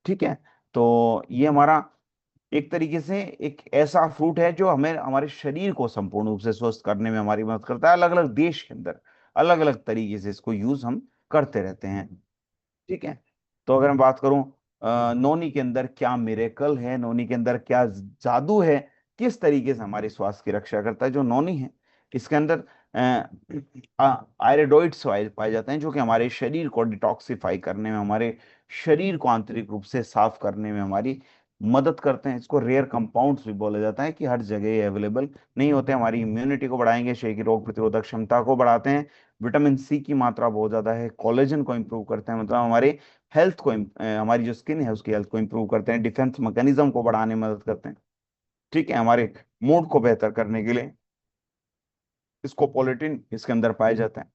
ठीक है। तो ये हमारा एक तरीके से एक ऐसा फ्रूट है जो हमें हमारे शरीर को संपूर्ण रूप से स्वस्थ करने में हमारी मदद करता है। अलग अलग देश के अंदर अलग अलग तरीके से इसको यूज हम करते रहते हैं। ठीक है। तो अगर मैं बात करूं नोनी के अंदर क्या मिरेकल है, नोनी के अंदर क्या जादू है, किस तरीके से हमारे स्वास्थ्य की रक्षा करता है जो नोनी है। इसके अंदर आयरेडोइड्स पाए जाते हैं जो कि हमारे शरीर को डिटॉक्सिफाई करने में, हमारे शरीर को आंतरिक रूप से साफ करने में हमारी मदद करते हैं। इसको रेयर कंपाउंड्स भी बोला जाता है कि हर जगह अवेलेबल नहीं होते। हमारी इम्यूनिटी को बढ़ाएंगे, शरीर की रोग प्रतिरोधक क्षमता को बढ़ाते हैं। विटामिन सी की मात्रा बहुत ज्यादा है, कोलेजन को इंप्रूव करते हैं, मतलब हमारे हेल्थ को हमारी जो स्किन है उसकी हेल्थ को इंप्रूव करते हैं, डिफेंस मैकेनिज्म को बढ़ाने में मदद करते हैं। ठीक है। हमारे मूड को बेहतर करने के लिए स्कोपोलिटिन इसके अंदर पाए जाते हैं,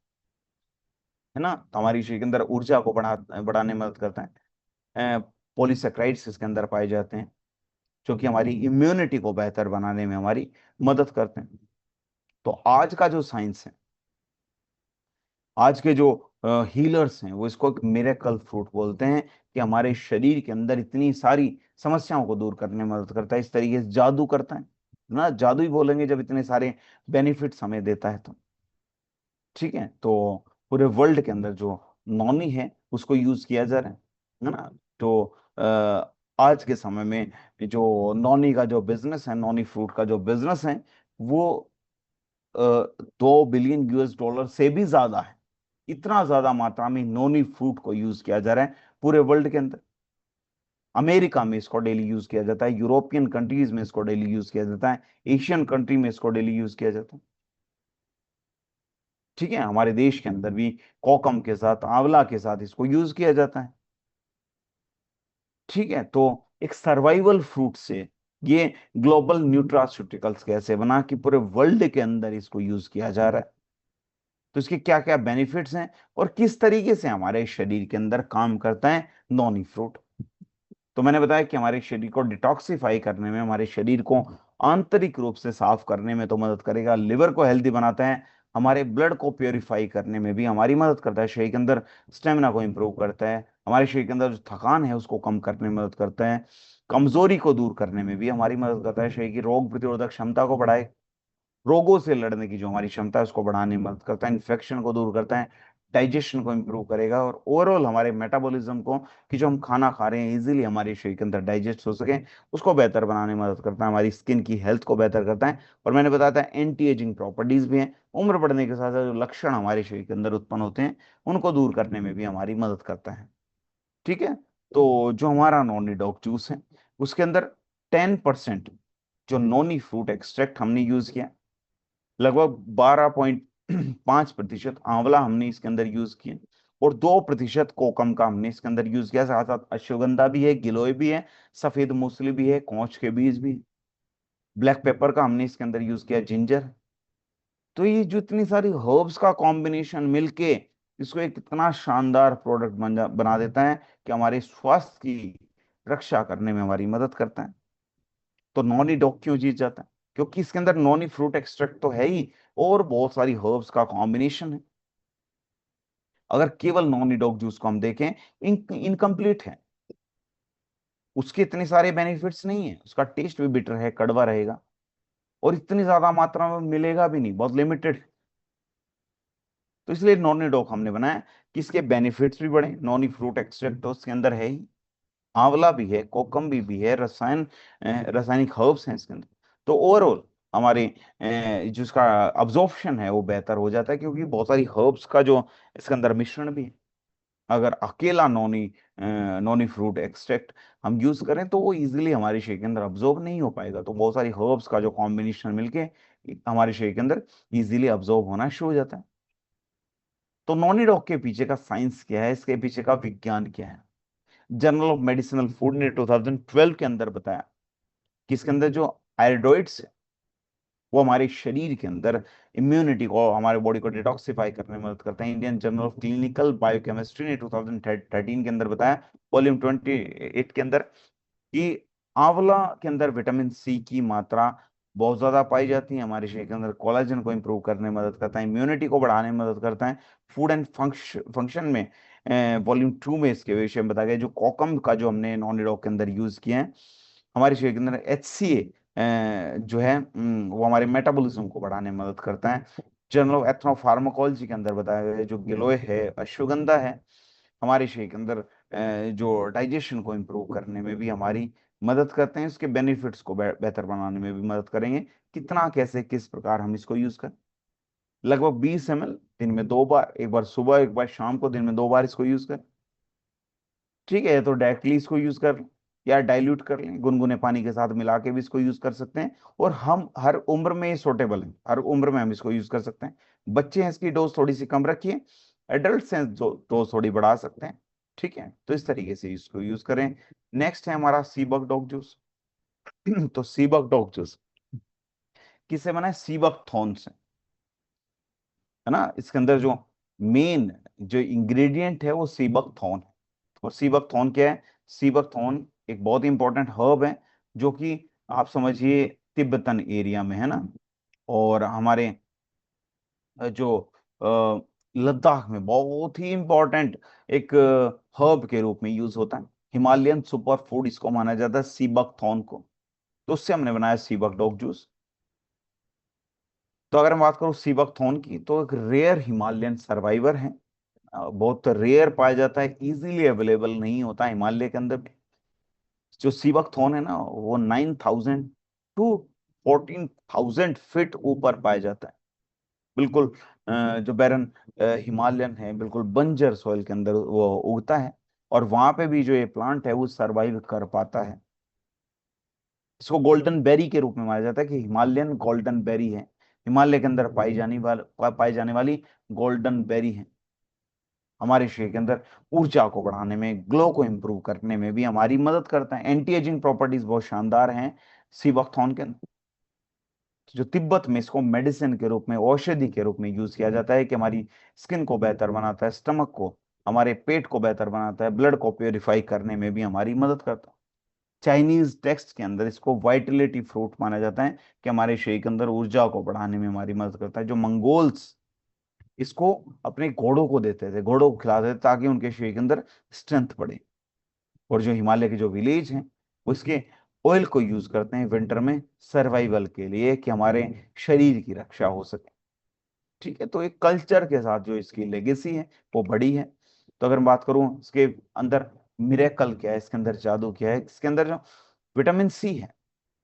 है ना। तो हमारी शरीर के अंदर ऊर्जा को बढ़ाने में मदद करता है। पॉलीसेक्राइड्स इसके अंदर पाए जाते हैं जो कि हमारी इम्यूनिटी को बेहतर बनाने में हमारी मदद करते हैं। तो आज का जो साइंस है, आज के जो हीलर्स हैं, वो इसको एक मिरेकल फ्रूट बोलते हैं कि हमारे शरीर के अंदर इतनी सारी समस्याओं को दूर करने में मदद करता है, इस तरीके से जादू करता है ना। जादू ही बोलेंगे जब इतने सारे बेनिफिट्स हमें देता है तो। ठीक है। तो पूरे वर्ल्ड के अंदर जो नॉनी है उसको यूज किया जा रहा है ना। तो आज के समय में जो नॉनी का जो बिजनेस है, नॉनी फ्रूट का जो बिजनेस है, वो 2 बिलियन US डॉलर से भी ज्यादा है। इतना ज्यादा मात्रा में नोनी फ्रूट को यूज किया जा रहा है पूरे वर्ल्ड के अंदर। अमेरिका में इसको डेली यूज किया जाता है, यूरोपियन कंट्रीज में इसको डेली यूज किया जाता है, एशियन कंट्री में इसको डेली यूज किया जाता है। ठीक है। हमारे देश के अंदर भी कोकम के साथ, आंवला के साथ इसको यूज किया जाता है। ठीक है। तो एक सर्वाइवल फ्रूट से ये ग्लोबल न्यूट्रास्यूटिकल्स कैसे बना कि पूरे वर्ल्ड के अंदर इसको यूज किया जा रहा है। तो इसके क्या क्या बेनिफिट्स हैं और किस तरीके से हमारे शरीर के अंदर काम करता है नॉनी फ्रूट। तो मैंने बताया कि हमारे शरीर को डिटॉक्सिफाई करने में, हमारे शरीर को आंतरिक रूप से साफ करने में तो मदद करेगा, लिवर को हेल्दी बनाता है, हमारे ब्लड को प्योरीफाई करने में भी हमारी मदद करता है, शरीर के अंदर स्टेमिना को इंप्रूव करता है, हमारे शरीर के अंदर जो थकान है उसको कम करने में मदद करता है, कमजोरी को दूर करने में भी हमारी मदद करता है, शरीर की रोग प्रतिरोधक क्षमता को बढ़ाए, रोगों से लड़ने की जो हमारी क्षमता है उसको बढ़ाने में मदद करता है, इन्फेक्शन को दूर करता है, डाइजेशन को इम्प्रूव करेगा और ओवरऑल हमारे मेटाबॉलिज्म को, कि जो हम खाना खा रहे हैं इजीली हमारे शरीर के अंदर डाइजेस्ट हो सके, उसको बेहतर बनाने में मदद करता है, हमारी स्किन की हेल्थ को बेहतर करता है। और मैंने बताया था एंटी एजिंग प्रॉपर्टीज भी हैं, उम्र बढ़ने के साथ साथ जो लक्षण हमारे शरीर के अंदर उत्पन्न होते हैं उनको दूर करने में भी हमारी मदद करता है। ठीक है। तो जो हमारा नॉनी डॉग जूस है उसके अंदर 10% जो नॉनी फ्रूट एक्सट्रैक्ट हमने यूज किया, लगभग 12.5% आंवला हमने इसके अंदर यूज किया और 2% कोकम का हमने इसके अंदर यूज किया, साथ साथ अश्वगंधा भी है, गिलोय भी है, सफेद मूसली भी है, कौच के बीज भी, ब्लैक पेपर का हमने इसके अंदर यूज किया, जिंजर। तो ये जो इतनी सारी हर्ब्स का कॉम्बिनेशन मिलके इसको एक इतना शानदार प्रोडक्ट बना देता है कि हमारे स्वास्थ्य की रक्षा करने में हमारी मदद करता है। तो नॉनी डॉग क्यों जीत जाता है? क्योंकि इसके अंदर नॉनी फ्रूट एक्सट्रैक्ट तो है ही और बहुत सारी हर्ब्स का कॉम्बिनेशन है। अगर केवल नॉनी डॉग जूस को हम देखें, इनकम्प्लीट है, उसके इतने सारे बेनिफिट्स नहीं है, उसका टेस्ट भी बिटर है, कड़वा रहेगा और इतनी ज्यादा मात्रा में मिलेगा भी नहीं, बहुत लिमिटेड। तो इसलिए नॉनी डॉग हमने बनाया कि इसके बेनिफिट्स भी बढ़े, नॉनी फ्रूट एक्सट्रैक्ट तो उसके अंदर है ही, आंवला भी है, कोकम्बी भी है, रासायनिक हर्ब्स हैं इसके अंदर। तो ओवरऑल हमारे जो इसका अब्जॉर्प्शन है वो बेहतर हो जाता है, क्योंकि बहुत सारी हर्ब्स का जो इसके अंदर मिश्रण भी है। अगर अकेला नॉनी फ्रूट एक्सट्रैक्ट हम यूज करें तो वो इजीली हमारे शरीर के अंदर अब्जॉर्ब नहीं हो पाएगा, तो बहुत सारी हर्ब्स का जो कॉम्बिनेशन मिलके हमारे शरीर के अंदर इजीली अब्जॉर्ब होना शुरू हो जाता है। तो नॉनी डॉग के पीछे का साइंस क्या है, इसके पीछे का विज्ञान क्या है? जर्नल ऑफ मेडिसिनल फूड ने 2012 के अंदर बताया कि इसके अंदर जो आयोडोइड्स है वो हमारे शरीर के अंदर इम्यूनिटी को, हमारे बॉडी को डिटॉक्सिफाई करने में मदद करते हैं। Indian journal of clinical biochemistry ने 2013 के अंदर बताया, वॉल्यूम 28 के अंदर, कि आंवला के अंदर विटामिन सी की मात्रा बहुत ज्यादा पाई जाती है, हमारे शरीर के अंदर कोलेजन को इंप्रूव करने में मदद करता है, इम्यूनिटी को बढ़ाने में मदद करता है। फूड एंड फंक्शन में वॉल्यूम 2 में इसके विषय में बताया गया, जो कोकम का जो हमने नॉन डॉग के अंदर यूज किए हैं, हमारे शरीर के अंदर HCA जो है वो हमारे मेटाबॉलिज्म को बढ़ाने में मदद करता है। जर्नल ऑफ एथनोफार्माकोलॉजी के अंदर बताया गया है, जो गिलोय है, अश्वगंधा है, हमारे शरीर के अंदर जो डाइजेशन को इम्प्रूव करने में भी हमारी मदद करते हैं, इसके बेनिफिट्स को बेहतर बनाने में भी मदद करेंगे। कितना, कैसे, किस प्रकार हम इसको यूज करें? लगभग 20 ml दिन में 2 बार, एक बार सुबह एक बार शाम को, दिन में 2 बार इसको यूज करें। ठीक है, तो डायरेक्टली इसको यूज कर लें या डाइल्यूट कर लें, गुनगुने पानी के साथ मिला के भी इसको यूज कर सकते हैं। और हम हर उम्र में सूटेबल है, हर उम्र में हम इसको यूज कर सकते हैं। बच्चे हैं इसकी डोज थोड़ी सी कम रखिए, एडल्ट हैं डोज थोड़ी बढ़ा सकते हैं। ठीक है, तो इस तरीके से इसको यूज करें। नेक्स्ट है हमारा सीबक डॉग जूस। तो सीबक डॉग जूस किससे बना है? सीबक थॉर्न से, है ना। इसके अंदर जो मेन जो इंग्रेडिएंट है वो सीबक थॉर्न है। और सीबक थॉर्न क्या है? सीबक थॉर्न एक बहुत ही इंपॉर्टेंट हर्ब है, जो कि आप समझिए तिब्बतन एरिया में है ना, और हमारे जो लद्दाख में बहुत ही इंपॉर्टेंट एक हर्ब के रूप में यूज होता है। हिमालयन सुपर फूड इसको माना जाता है, सीबक थॉर्न को। तो उससे हमने बनाया सीबक डॉग जूस। तो अगर मैं बात करूं सीबक थॉर्न की, तो एक रेयर हिमालयन सर्वाइवर है, बहुत रेयर पाया जाता है, इजीली अवेलेबल नहीं होता हिमालय के अंदर भी। जो सीबक थॉर्न है ना, वो 9,000 टू 14,000 फीट ऊपर पाया जाता है, बिल्कुल जो बैरन हिमालयन है, बिल्कुल बंजर सॉइल के अंदर वो उगता है। और वहां पे भी जो ये प्लांट है वो सरवाइव कर पाता है। इसको गोल्डन बेरी के रूप में माना जाता है, कि हिमालयन गोल्डन बेरी है, हिमालय के अंदर पाई जाने वाली गोल्डन बेरी है। हमारे शरीर के अंदर ऊर्जा को बढ़ाने में, ग्लो को इंप्रूव करने में भी हमारी मदद करता है। एंटी एजिंग प्रॉपर्टीज बहुत शानदार हैं सीबकथॉर्न के अंदर। जो तिब्बत में इसको मेडिसिन के रूप में, औषधि के रूप में यूज किया जाता है कि हमारी स्किन को बेहतर बनाता है, स्टमक को, हमारे पेट को बेहतर बनाता है, ब्लड को प्योरीफाई करने में भी हमारी मदद करता है। चाइनीज टेक्स्ट के अंदर इसको वाइटलिटी फ्रूट माना जाता है कि हमारे शरीर के अंदर ऊर्जा को बढ़ाने में हमारी मदद करता है। जो मंगोल्स इसको अपने घोड़ों को देते थे, घोड़ों को खिलाते थे ताकि उनके शरीर के अंदर स्ट्रेंथ बढ़े। और जो हिमालय के जो विलेज हैं वो इसके ऑयल को यूज करते हैं विंटर में सर्वाइवल के लिए कि हमारे शरीर की रक्षा हो सके। ठीक है, तो एक कल्चर के साथ जो इसकी लेगेसी है वो बड़ी है। तो अगर मैं बात करूं इसके अंदर मिरेकल क्या है, इसके अंदर जादू क्या है, इसके अंदर जो विटामिन सी है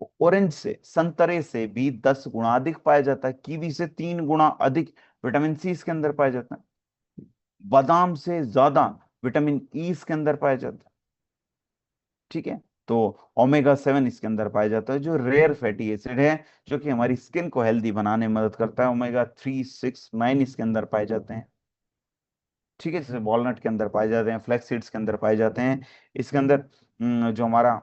वो ऑरेंज से, संतरे से भी 10 गुना अधिक पाया जाता है, कीवी से 3 गुना अधिक विटामिन सी इसके अंदर पाया जाता है, बादाम से ज्यादा विटामिन ई इसके अंदर पाया जाता है। ठीक है, तो ओमेगा 7 इसके अंदर पाया जाता है जो रेयर फैटी एसिड है, जो कि हमारी स्किन को हेल्दी बनाने में मदद करता है। ओमेगा 3, 6, 9 इसके अंदर पाए जाते हैं। ठीक है, जैसे वॉलनट के अंदर पाए जाते हैं, फ्लैक्स सीड्स के अंदर पाए जाते हैं। इसके अंदर जो हमारा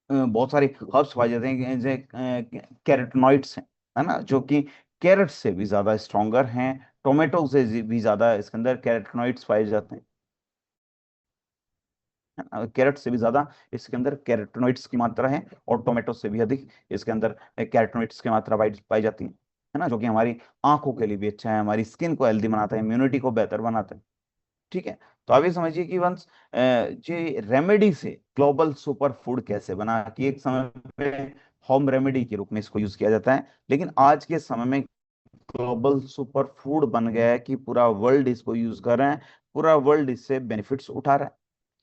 बहुत सारे हर्ब्स पाए जाते हैं जैसे कैरोटिनॉइड्स हैं, है ना, जो कि कैरेट से भी ज्यादा स्ट्रॉन्गर हैं, टोमेटो से भी ज्यादा इसके अंदर कैरोटिनॉइड्स पाए जाते हैं। कैरेट से भी ज्यादा इसके अंदर कैरोटिनॉइड्स की मात्रा है, और टोमेटो से भी अधिक इसके अंदर कैरोटिनॉइड्स की मात्रा पाई पाई जाती है ना, जो कि हमारी आंखों के लिए भी अच्छा है, हमारी स्किन को हेल्दी बनाता है, इम्यूनिटी को बेहतर बनाता है। ठीक है, तो आप ये समझिए कि वंश ये रेमेडी से ग्लोबल सुपर फूड कैसे बना, कि एक समय पे होम रेमेडी के रूप में इसको यूज किया जाता है, लेकिन आज के समय में ग्लोबल सुपर फूड बन गया है कि पूरा वर्ल्ड इसको यूज कर रहे हैं, पूरा वर्ल्ड इससे बेनिफिट्स उठा रहा है।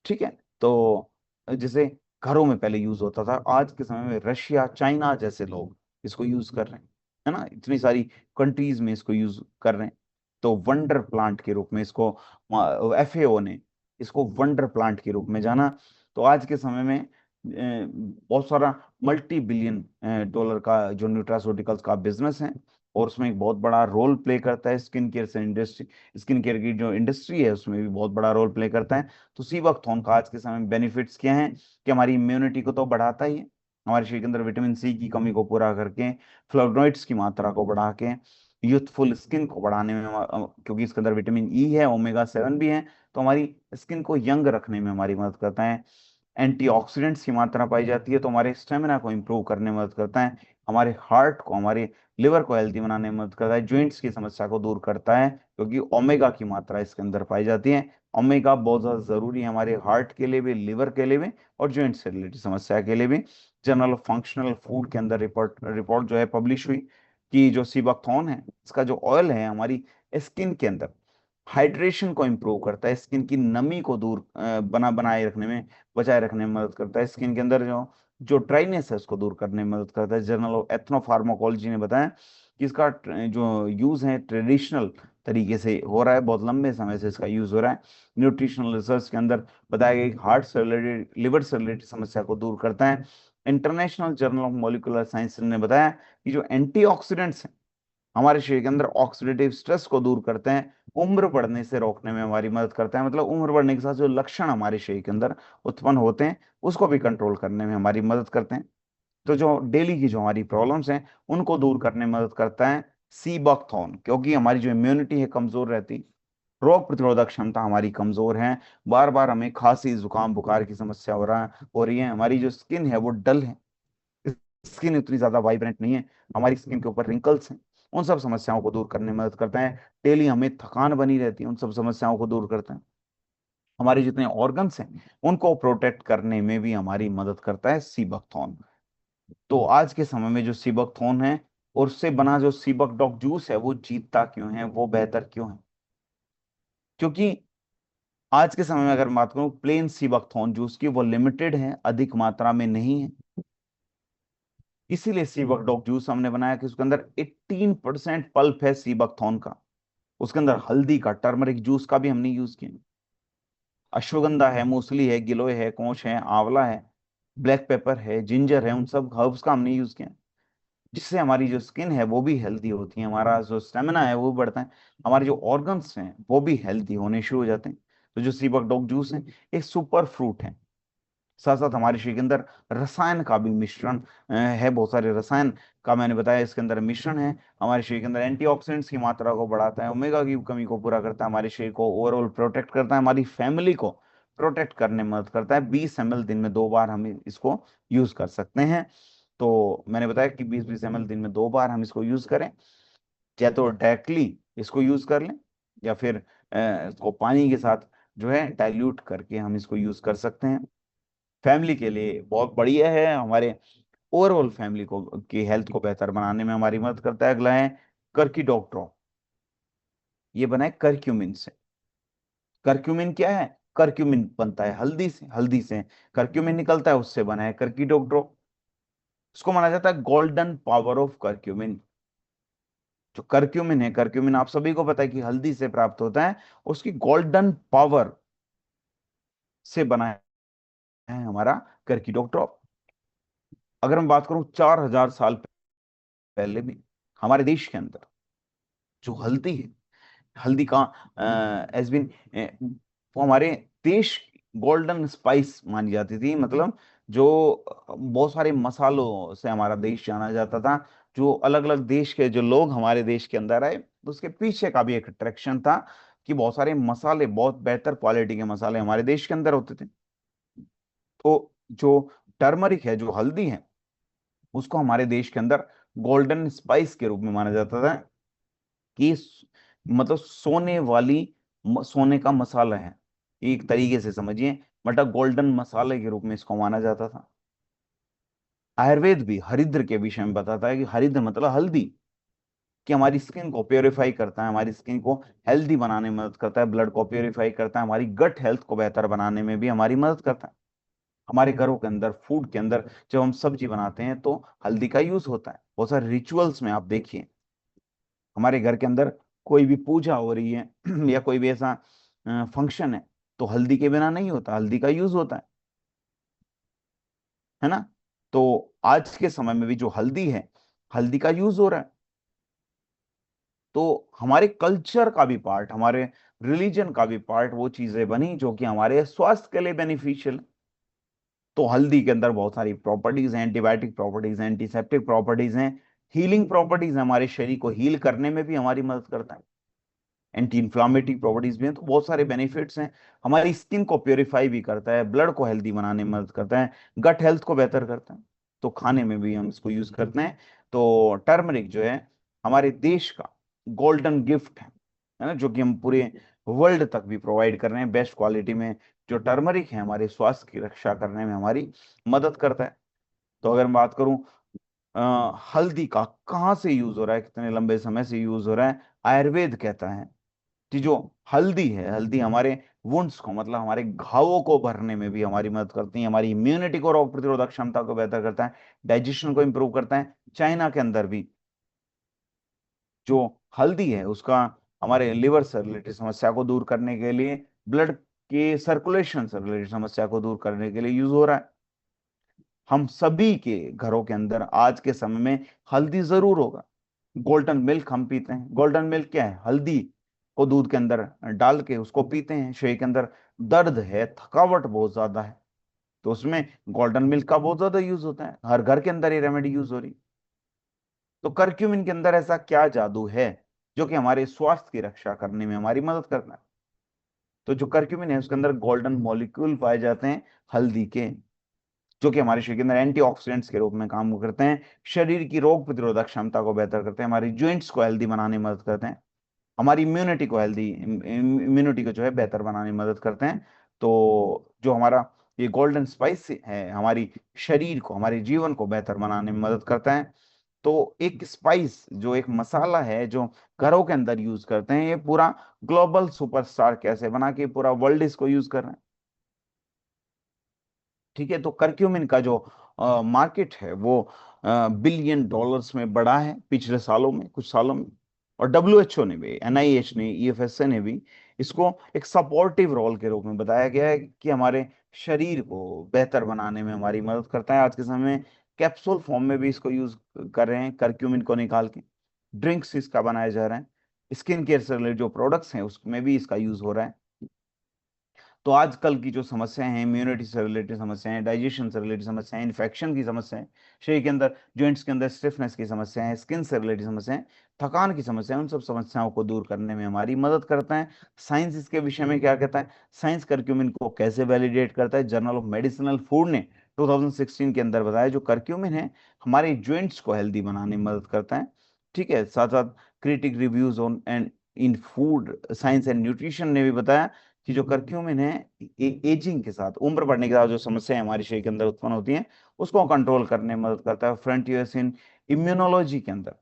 ठीक है, तो जैसे घरों में पहले यूज होता था, आज के समय में रशिया, चाइना जैसे लोग इसको यूज कर रहे हैं, है ना, इतनी सारी कंट्रीज में इसको यूज कर रहे हैं। तो वंडर प्लांट के रूप में इसको एफएओ ने इसको वंडर प्लांट के रूप में जाना। तो आज के समय में बहुत सारा मल्टी बिलियन डॉलर का जो न्यूट्रास्यूटिकल्स का बिजनेस है, और उसमें एक बहुत बड़ा रोल प्ले करता है स्किन केयर से इंडस्ट्री, स्किन केयर की जो इंडस्ट्री है उसमें भी बहुत बड़ा रोल प्ले करता है। तो सीबकथॉर्न का आज के समय में बेनिफिट्स क्या हैं, कि हमारी इम्यूनिटी को तो बढ़ाता ही है, हमारे शरीर के अंदर विटामिन सी की कमी को पूरा करके, फ्लोवोनॉइड्स की मात्रा को बढ़ा के, यूथफुल स्किन को बढ़ाने में क्योंकि इसके अंदर विटामिन ई है, ओमेगा 7 भी है, तो हमारी स्किन को यंग रखने में हमारी मदद करता है। एंटीऑक्सीडेंट्स की मात्रा पाई जाती है, तो हमारे स्टेमिना को इंप्रूव करने में मदद करता है, हमारे हार्ट को, हमारे लिवर को हेल्दी बनाने में मदद करता है, ज्वाइंट्स की समस्या को दूर करता है, क्योंकि ओमेगा की मात्रा इसके अंदर पाई जाती है। ओमेगा बहुत ज्यादा जरूरी है हमारे हार्ट के लिए भी, लिवर के लिए भी, और ज्वाइंट से रिलेटेड समस्या के लिए भी। जर्नल ऑफ फंक्शनल फूड के अंदर रिपोर्ट रिपोर्ट जो है पब्लिश हुई, कि जो सीबकथॉर्न है इसका जो ऑयल है हमारी स्किन के अंदर हाइड्रेशन को इम्प्रूव करता है, स्किन की नमी को दूर बनाए रखने में, बचाए रखने में मदद करता है, स्किन के अंदर जो जो ड्राइनेस है उसको दूर करने में मदद करता है। जर्नल ऑफ एथनोफार्माकोलॉजी ने बताया कि इसका जो यूज है ट्रेडिशनल तरीके से हो रहा है, बहुत लंबे समय से इसका यूज हो रहा है। न्यूट्रिशनल रिसर्च के अंदर बताया गया कि हार्ट से रिलेटेड, लिवर से रिलेटेड समस्या को दूर करता है। International journal of molecular science ने बताया कि जो एंटीऑक्सीडेंट्स हैं हमारे शरीर के अंदर ऑक्सीडेटिव स्ट्रेस को दूर करते हैं, उम्र बढ़ने से रोकने में हमारी मदद करते हैं, मतलब उम्र बढ़ने के साथ जो लक्षण हमारे शरीर के अंदर उत्पन्न होते हैं उसको भी कंट्रोल करने में हमारी मदद करते हैं। तो जो डेली की जो हमारी प्रॉब्लम्स हैं उनको दूर करने में मदद करता है सीबकथॉर्न, क्योंकि हमारी जो इम्यूनिटी है कमजोर रहती, रोग प्रतिरोधक क्षमता हमारी कमजोर है, बार बार हमें खांसी, जुकाम, बुखार की समस्या हो रही है, हमारी जो स्किन है वो डल है, स्किन उतनी ज्यादा वाइब्रेंट नहीं है, हमारी स्किन के ऊपर रिंकल्स हैं, उन सब समस्याओं को दूर करने में मदद करता है। डेली हमें थकान बनी रहती है, उन सब समस्याओं को दूर करता है। हमारे जितने ऑर्गन्स हैं उनको प्रोटेक्ट करने में भी हमारी मदद करता है सीबकथॉर्न। तो आज के समय में जो सीबकथॉर्न है और उससे बना जो सीबक जूस है वो जीतता क्यों है, वो बेहतर क्यों है, क्योंकि आज के समय में अगर बात करूं प्लेन सीबकथॉर्न जूस की, वो लिमिटेड है, अधिक मात्रा में नहीं है। इसीलिए सीबक जूस हमने बनाया कि उसके अंदर 18% पल्प है सीबकथॉर्न का, उसके अंदर हल्दी का, टर्मरिक जूस का भी हमने यूज किया, अश्वगंधा है, मूसली है, गिलोय है, कोंच है, आंवला है, ब्लैक पेपर है, जिंजर है, उन सब हर्ब्स का हमने यूज किया, जिससे हमारी जो स्किन है वो भी हेल्दी होती है, हमारा जो स्टेमिना है वो बढ़ता है, हमारे जो ऑर्गन्स हैं वो भी हेल्दी होने शुरू हो जाते हैं। तो जो सीबक जूस है एक सुपर फ्रूट है, साथ साथ हमारे शरीर के अंदर रसायन का भी मिश्रण है, बहुत सारे रसायन का मैंने बताया इसके अंदर मिश्रण है। हमारे शरीर के अंदर एंटीऑक्सीडेंट्स की मात्रा को बढ़ाता है, ओमेगा की कमी को पूरा करता है, हमारे शरीर को ओवरऑल प्रोटेक्ट करता है, हमारी फैमिली को प्रोटेक्ट करने में मदद करता है। 20 ml दिन में 2 बार हम इसको यूज कर सकते हैं। तो मैंने बताया कि 20-20 ml दिन में 2 बार हम इसको यूज करें, या तो डायरेक्टली इसको यूज कर लें, या फिर इसको पानी के साथ जो है डाइल्यूट करके हम इसको यूज कर सकते हैं। फैमिली के लिए बहुत बढ़िया है, हमारे ओवरऑल फैमिली को की हेल्थ को बेहतर बनाने में हमारी मदद करता है। अगला है कर्की डॉग ड्रॉप। ये बना है करक्यूमिन से। करक्यूमिन क्या है? करक्यूमिन बनता है हल्दी से, हल्दी से करक्यूमिन निकलता है, उससे बना है कर्की डॉग ड्रॉप। इसको माना जाता है गोल्डन पावर ऑफ करक्यूमिन। जो करक्यूमिन है, करक्यूमिन आप सभी को पता है कि हल्दी से प्राप्त होता है, उसकी गोल्डन पावर से बना है हमारा करकी डॉग ड्रॉप। अगर मैं बात करूं 4000 साल पहले भी हमारे देश के अंदर जो हल्दी है, हल्दी का एज बिन वो हमारे देश गोल्डन स्पाइस मानी जाती थी, मतलब जो बहुत सारे मसालों से हमारा देश जाना जाता था। जो अलग अलग देश के जो लोग हमारे देश के अंदर आए, उसके पीछे का भी एक अट्रैक्शन था कि बहुत सारे मसाले, बहुत बेहतर क्वालिटी के मसाले हमारे देश के अंदर होते थे। तो जो टर्मरिक है, जो हल्दी है, उसको हमारे देश के अंदर गोल्डन स्पाइस के रूप में माना जाता था कि मतलब सोने वाली सोने का मसाला है, एक तरीके से समझिए, मतलब गोल्डन मसाले के रूप में इसको माना जाता था। आयुर्वेद भी हरिद्र के विषय में बताता है कि हरिद्र मतलब हल्दी, कि हमारी स्किन को प्योरीफाई करता है, हमारी स्किन को हेल्दी बनाने में मदद करता है, ब्लड को प्योरीफाई करता है, हमारी गट हेल्थ को बेहतर बनाने में भी हमारी मदद करता है। हमारे घरों के अंदर, फूड के अंदर जब हम सब्जी बनाते हैं तो हल्दी का यूज होता है। बहुत सारे रिचुअल्स में आप देखिए, हमारे घर के अंदर कोई भी पूजा हो रही है या कोई भी ऐसा फंक्शन है, तो हल्दी के बिना नहीं होता, हल्दी का यूज होता है ना। तो आज के समय में भी जो हल्दी है, हल्दी का यूज हो रहा है। तो हमारे कल्चर का भी पार्ट, हमारे रिलीजन का भी पार्ट वो चीजें बनी जो कि हमारे स्वास्थ्य के लिए बेनिफिशियल। तो हल्दी के अंदर बहुत सारी प्रॉपर्टीज हैं, एंटीबायोटिक प्रॉपर्टीज हैं, एंटीसेप्टिक प्रॉपर्टीज हैं, हीलिंग प्रॉपर्टीज हैं, हमारे शरीर को हील करने में भी हमारी मदद करता है। एंटी इंफ्लामेटरी प्रॉपर्टीज भी हैं, तो बहुत सारे बेनिफिट्स हैं। हमारी स्किन को प्योरीफाई भी करता है, ब्लड को हेल्दी बनाने में मदद करता है, गट हेल्थ को बेहतर करता है। तो खाने में भी हम इसको यूज करते हैं। तो टर्मरिक जो है हमारे देश का गोल्डन गिफ्ट है ना, जो कि हम पूरे वर्ल्ड तक भी प्रोवाइड कर रहे हैं बेस्ट क्वालिटी में। जो टर्मरिक है हमारे स्वास्थ्य की रक्षा करने में हमारी मदद करता है। तो अगर मैं बात करूं हल्दी का कहाँ से यूज हो रहा है, कितने लंबे समय से यूज हो रहा है, आयुर्वेद कहता है कि जो हल्दी है, हल्दी हमारे वुंड्स को, मतलब हमारे घावों को भरने में भी हमारी मदद करती है, हमारी इम्यूनिटी को, रोग प्रतिरोधक क्षमता को बेहतर करता है, डाइजेशन को इंप्रूव करता है। चाइना के अंदर भी जो हल्दी है उसका हमारे लिवर से रिलेटेड समस्या को दूर करने के लिए, ब्लड के सर्कुलेशन से रिलेटेड समस्या को दूर करने के लिए यूज हो रहा है। हम सभी के घरों के अंदर आज के समय में हल्दी जरूर होगा। गोल्डन मिल्क हम पीते हैं। गोल्डन मिल्क क्या है? हल्दी को दूध के अंदर डाल के उसको पीते हैं। शरीर के अंदर दर्द है, थकावट बहुत ज्यादा है, तो उसमें गोल्डन मिल्क का बहुत ज्यादा यूज होता है। हर घर के अंदर ये रेमेडी यूज हो रही। तो करक्यूमिन के अंदर ऐसा क्या जादू है जो कि हमारे स्वास्थ्य की रक्षा करने में हमारी मदद करता है? तो जो करक्यूमिन है उसके अंदर गोल्डन मॉलिक्यूल पाए जाते हैं हल्दी के, जो कि हमारे शरीर के अंदर एंटीऑक्सीडेंट्स के रूप में काम करते हैं, शरीर की रोग प्रतिरोधक क्षमता को बेहतर करते हैं, हमारी जॉइंट्स को हेल्दी बनाने में मदद करते हैं, हमारी इम्यूनिटी को हेल्दी, इम्यूनिटी को जो है बेहतर बनाने में मदद करते हैं। तो जो हमारा ये गोल्डन स्पाइस है हमारी शरीर को, हमारे जीवन को बेहतर बनाने में मदद करता है। तो एक स्पाइस, जो एक मसाला है जो घरों के अंदर यूज करते हैं, ये पूरा ग्लोबल सुपरस्टार कैसे बना के पूरा वर्ल्ड इसको यूज कर रहे हैं। ठीक है, तो करक्यूमिन का जो मार्केट है वो बिलियन डॉलर्स में बढ़ा है पिछले सालों में, कुछ सालों में। और डब्ल्यूएचओ ने भी, एनआईएच ने, ईएफएसए ने भी इसको एक सपोर्टिव रोल के रूप में बताया गया है कि हमारे शरीर को बेहतर बनाने में हमारी मदद करता है। आज के समय में कैप्सूल फॉर्म में भी इसको यूज कर रहे हैं, करक्यूमिन को निकाल के ड्रिंक्स इसका बनाया जा रहा है। स्किन केयर से रिलेटेड जो प्रोडक्ट्स हैं उसमें भी इसका यूज हो रहा है। तो आजकल की जो समस्याएं हैं, इम्यूनिटी से रिलेटेड समस्याएं, डाइजेशन से रिलेटेड समस्याएं, इन्फेक्शन की समस्याएं, शरीर के अंदर जॉइंट्स के अंदर स्टिफनेस की समस्याएं, स्किन से रिलेटेड समस्याएं, थकान की समस्याएं, उन सब समस्याओं को दूर करने में हमारी मदद करता है। साइंस इसके विषय में क्या कहता है, साइंस करक्यूमिन को कैसे वैलिडेट करता है, जर्नल ऑफ मेडिसिनल फूड ने 2016 के अंदर बताया जो करक्यूमिन है हमारे जॉइंट्स को हेल्दी बनाने में मदद करता है। ठीक है, साथ साथ critic reviews on and in food science and nutrition ने भी बताया कि जो करक्यूमिन है एजिंग के साथ, उम्र बढ़ने के साथ जो समस्याएं हमारे शरीर के अंदर उत्पन्न होती हैं उसको कंट्रोल करने में मदद करता है। फ्रंटियर्स इन इम्यूनोलॉजी के अंदर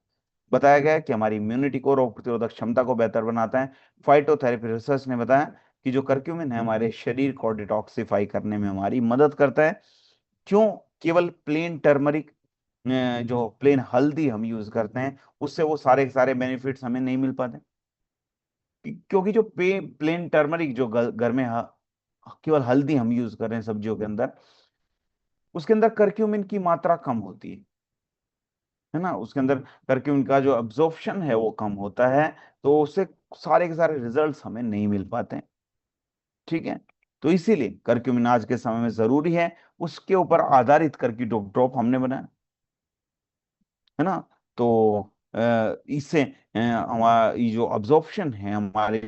बताया गया है कि हमारी इम्यूनिटी को, रोग प्रतिरोधक क्षमता को बेहतर बनाता है। फाइटोथेरेपी रिसर्च ने बताया कि जो करक्यूमिन है हमारे शरीर को डिटॉक्सिफाई करने में हमारी मदद करता है। क्यों? केवल प्लेन टर्मरिक, जो प्लेन हल्दी हम यूज करते हैं उससे वो सारे के सारे बेनिफिट्स हमें नहीं मिल पाते, क्योंकि जो प्लेन टर्मरिक जो घर में केवल हल्दी हम यूज कर रहे हैं सब्जियों के अंदर, उसके अंदर करक्यूमिन की मात्रा कम होती है ना, उसके अंदर करक्यूमिन का जो अब्जॉर्प्शन है वो कम होता है, तो उससे सारे के सारे रिजल्ट्स हमें नहीं मिल पाते। ठीक है, तो इसीलिए करक्यूमिन आज के समय में जरूरी है। उसके ऊपर आधारित करक्यू ड्रॉप हमने बनाया है ना। तो इससे हमारा ये जो अब्जॉर्प्शन है हमारे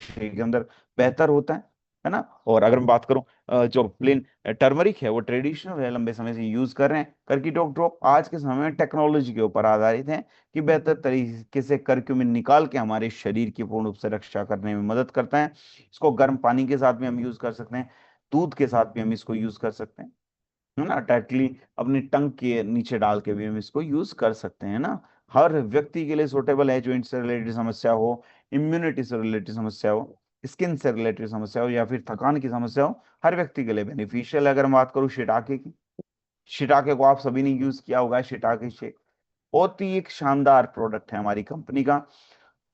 शरीर के अंदर बेहतर होता है ना। और अगर मैं बात करूं, जो प्लेन टर्मरिक है वो ट्रेडिशनल है, लंबे समय से यूज कर रहे हैं। करकीटोक ड्रॉप आज के समय में टेक्नोलॉजी के ऊपर आधारित है कि बेहतर तरीके से करक्यूमिन निकाल के हमारे शरीर की पूर्ण रूप से रक्षा करने में मदद करता है। इसको गर्म पानी के साथ भी हम यूज कर सकते हैं, दूध के साथ भी हम इसको यूज कर सकते हैं, है ना। डायरेक्टली अपनी टंग के नीचे डाल के भी हम इसको यूज कर सकते हैं ना। हर व्यक्ति के लिए सूटेबल है, जॉइंट से रिलेटेड समस्या हो, इम्यूनिटी से रिलेटेड समस्या हो, स्किन से रिलेटेड समस्या हो या फिर थकान की समस्या हो, हर व्यक्ति के लिए बेनिफिशियल है। अगर हम बात करूँ शिटाके की, शिटाके को आप सभी ने यूज किया होगा। शिटाके शेक बहुत ही एक शानदार प्रोडक्ट है हमारी कंपनी का,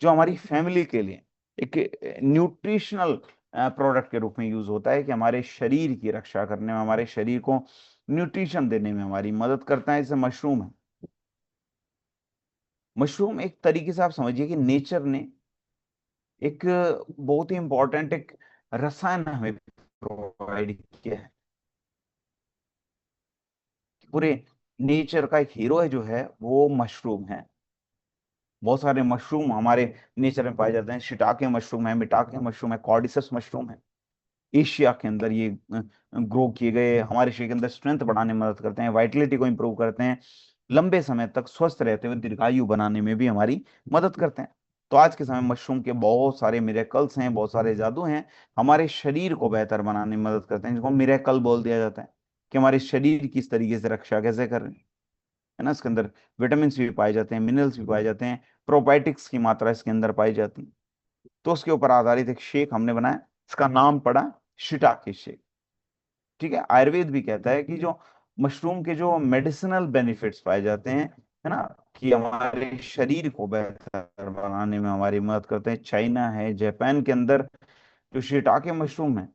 जो हमारी फैमिली के लिए एक न्यूट्रिशनल प्रोडक्ट के रूप में यूज होता है कि हमारे शरीर की रक्षा करने में, हमारे शरीर को न्यूट्रिशन देने में हमारी मदद करता है। इसे मशरूम है, मशरूम एक तरीके से आप समझिए कि नेचर ने एक बहुत ही इंपॉर्टेंट एक रसायन हमें प्रोवाइड किया है। पूरे नेचर का एक हीरो है जो है वो मशरूम है। बहुत सारे मशरूम हमारे नेचर में पाए जाते हैं। शिटाके मशरूम है, मिटाके मशरूम है, कॉर्डिसस मशरूम है, एशिया के अंदर ये ग्रो किए गए, हमारे शरीर के अंदर स्ट्रेंथ बढ़ाने में मदद करते हैं, वाइटलिटी को इंप्रूव करते हैं, लंबे समय तक स्वस्थ रहते हुए दीर्घायु बनाने में भी हमारी मदद करते हैं। तो आज के समय मशरूम के बहुत सारे मिरेकल्स हैं, बहुत सारे जादू हैं, हमारे शरीर को बेहतर बनाने में मदद करते हैं, जिसको मिरेकल बोल दिया जाता है कि हमारे शरीर की इस तरीके से रक्षा कैसे कर रहे हैं, है ना। इसके अंदर विटामिन भी पाए जाते हैं, मिनरल्स भी पाए जाते हैं, प्रोबायोटिक्स की मात्रा इसके अंदर पाई जाती है। तो उसके ऊपर आधारित एक शेक हमने बनाया, इसका नाम पड़ा शिटाके शेक। ठीक है, आयुर्वेद भी कहता है कि जो मशरूम के जो मेडिसिनल बेनिफिट्स पाए जाते हैं, है ना, कि हमारे शरीर को बेहतर बनाने में हमारी मदद करते हैं। चाइना है, जापान के अंदर जो शिटाके मशरूम है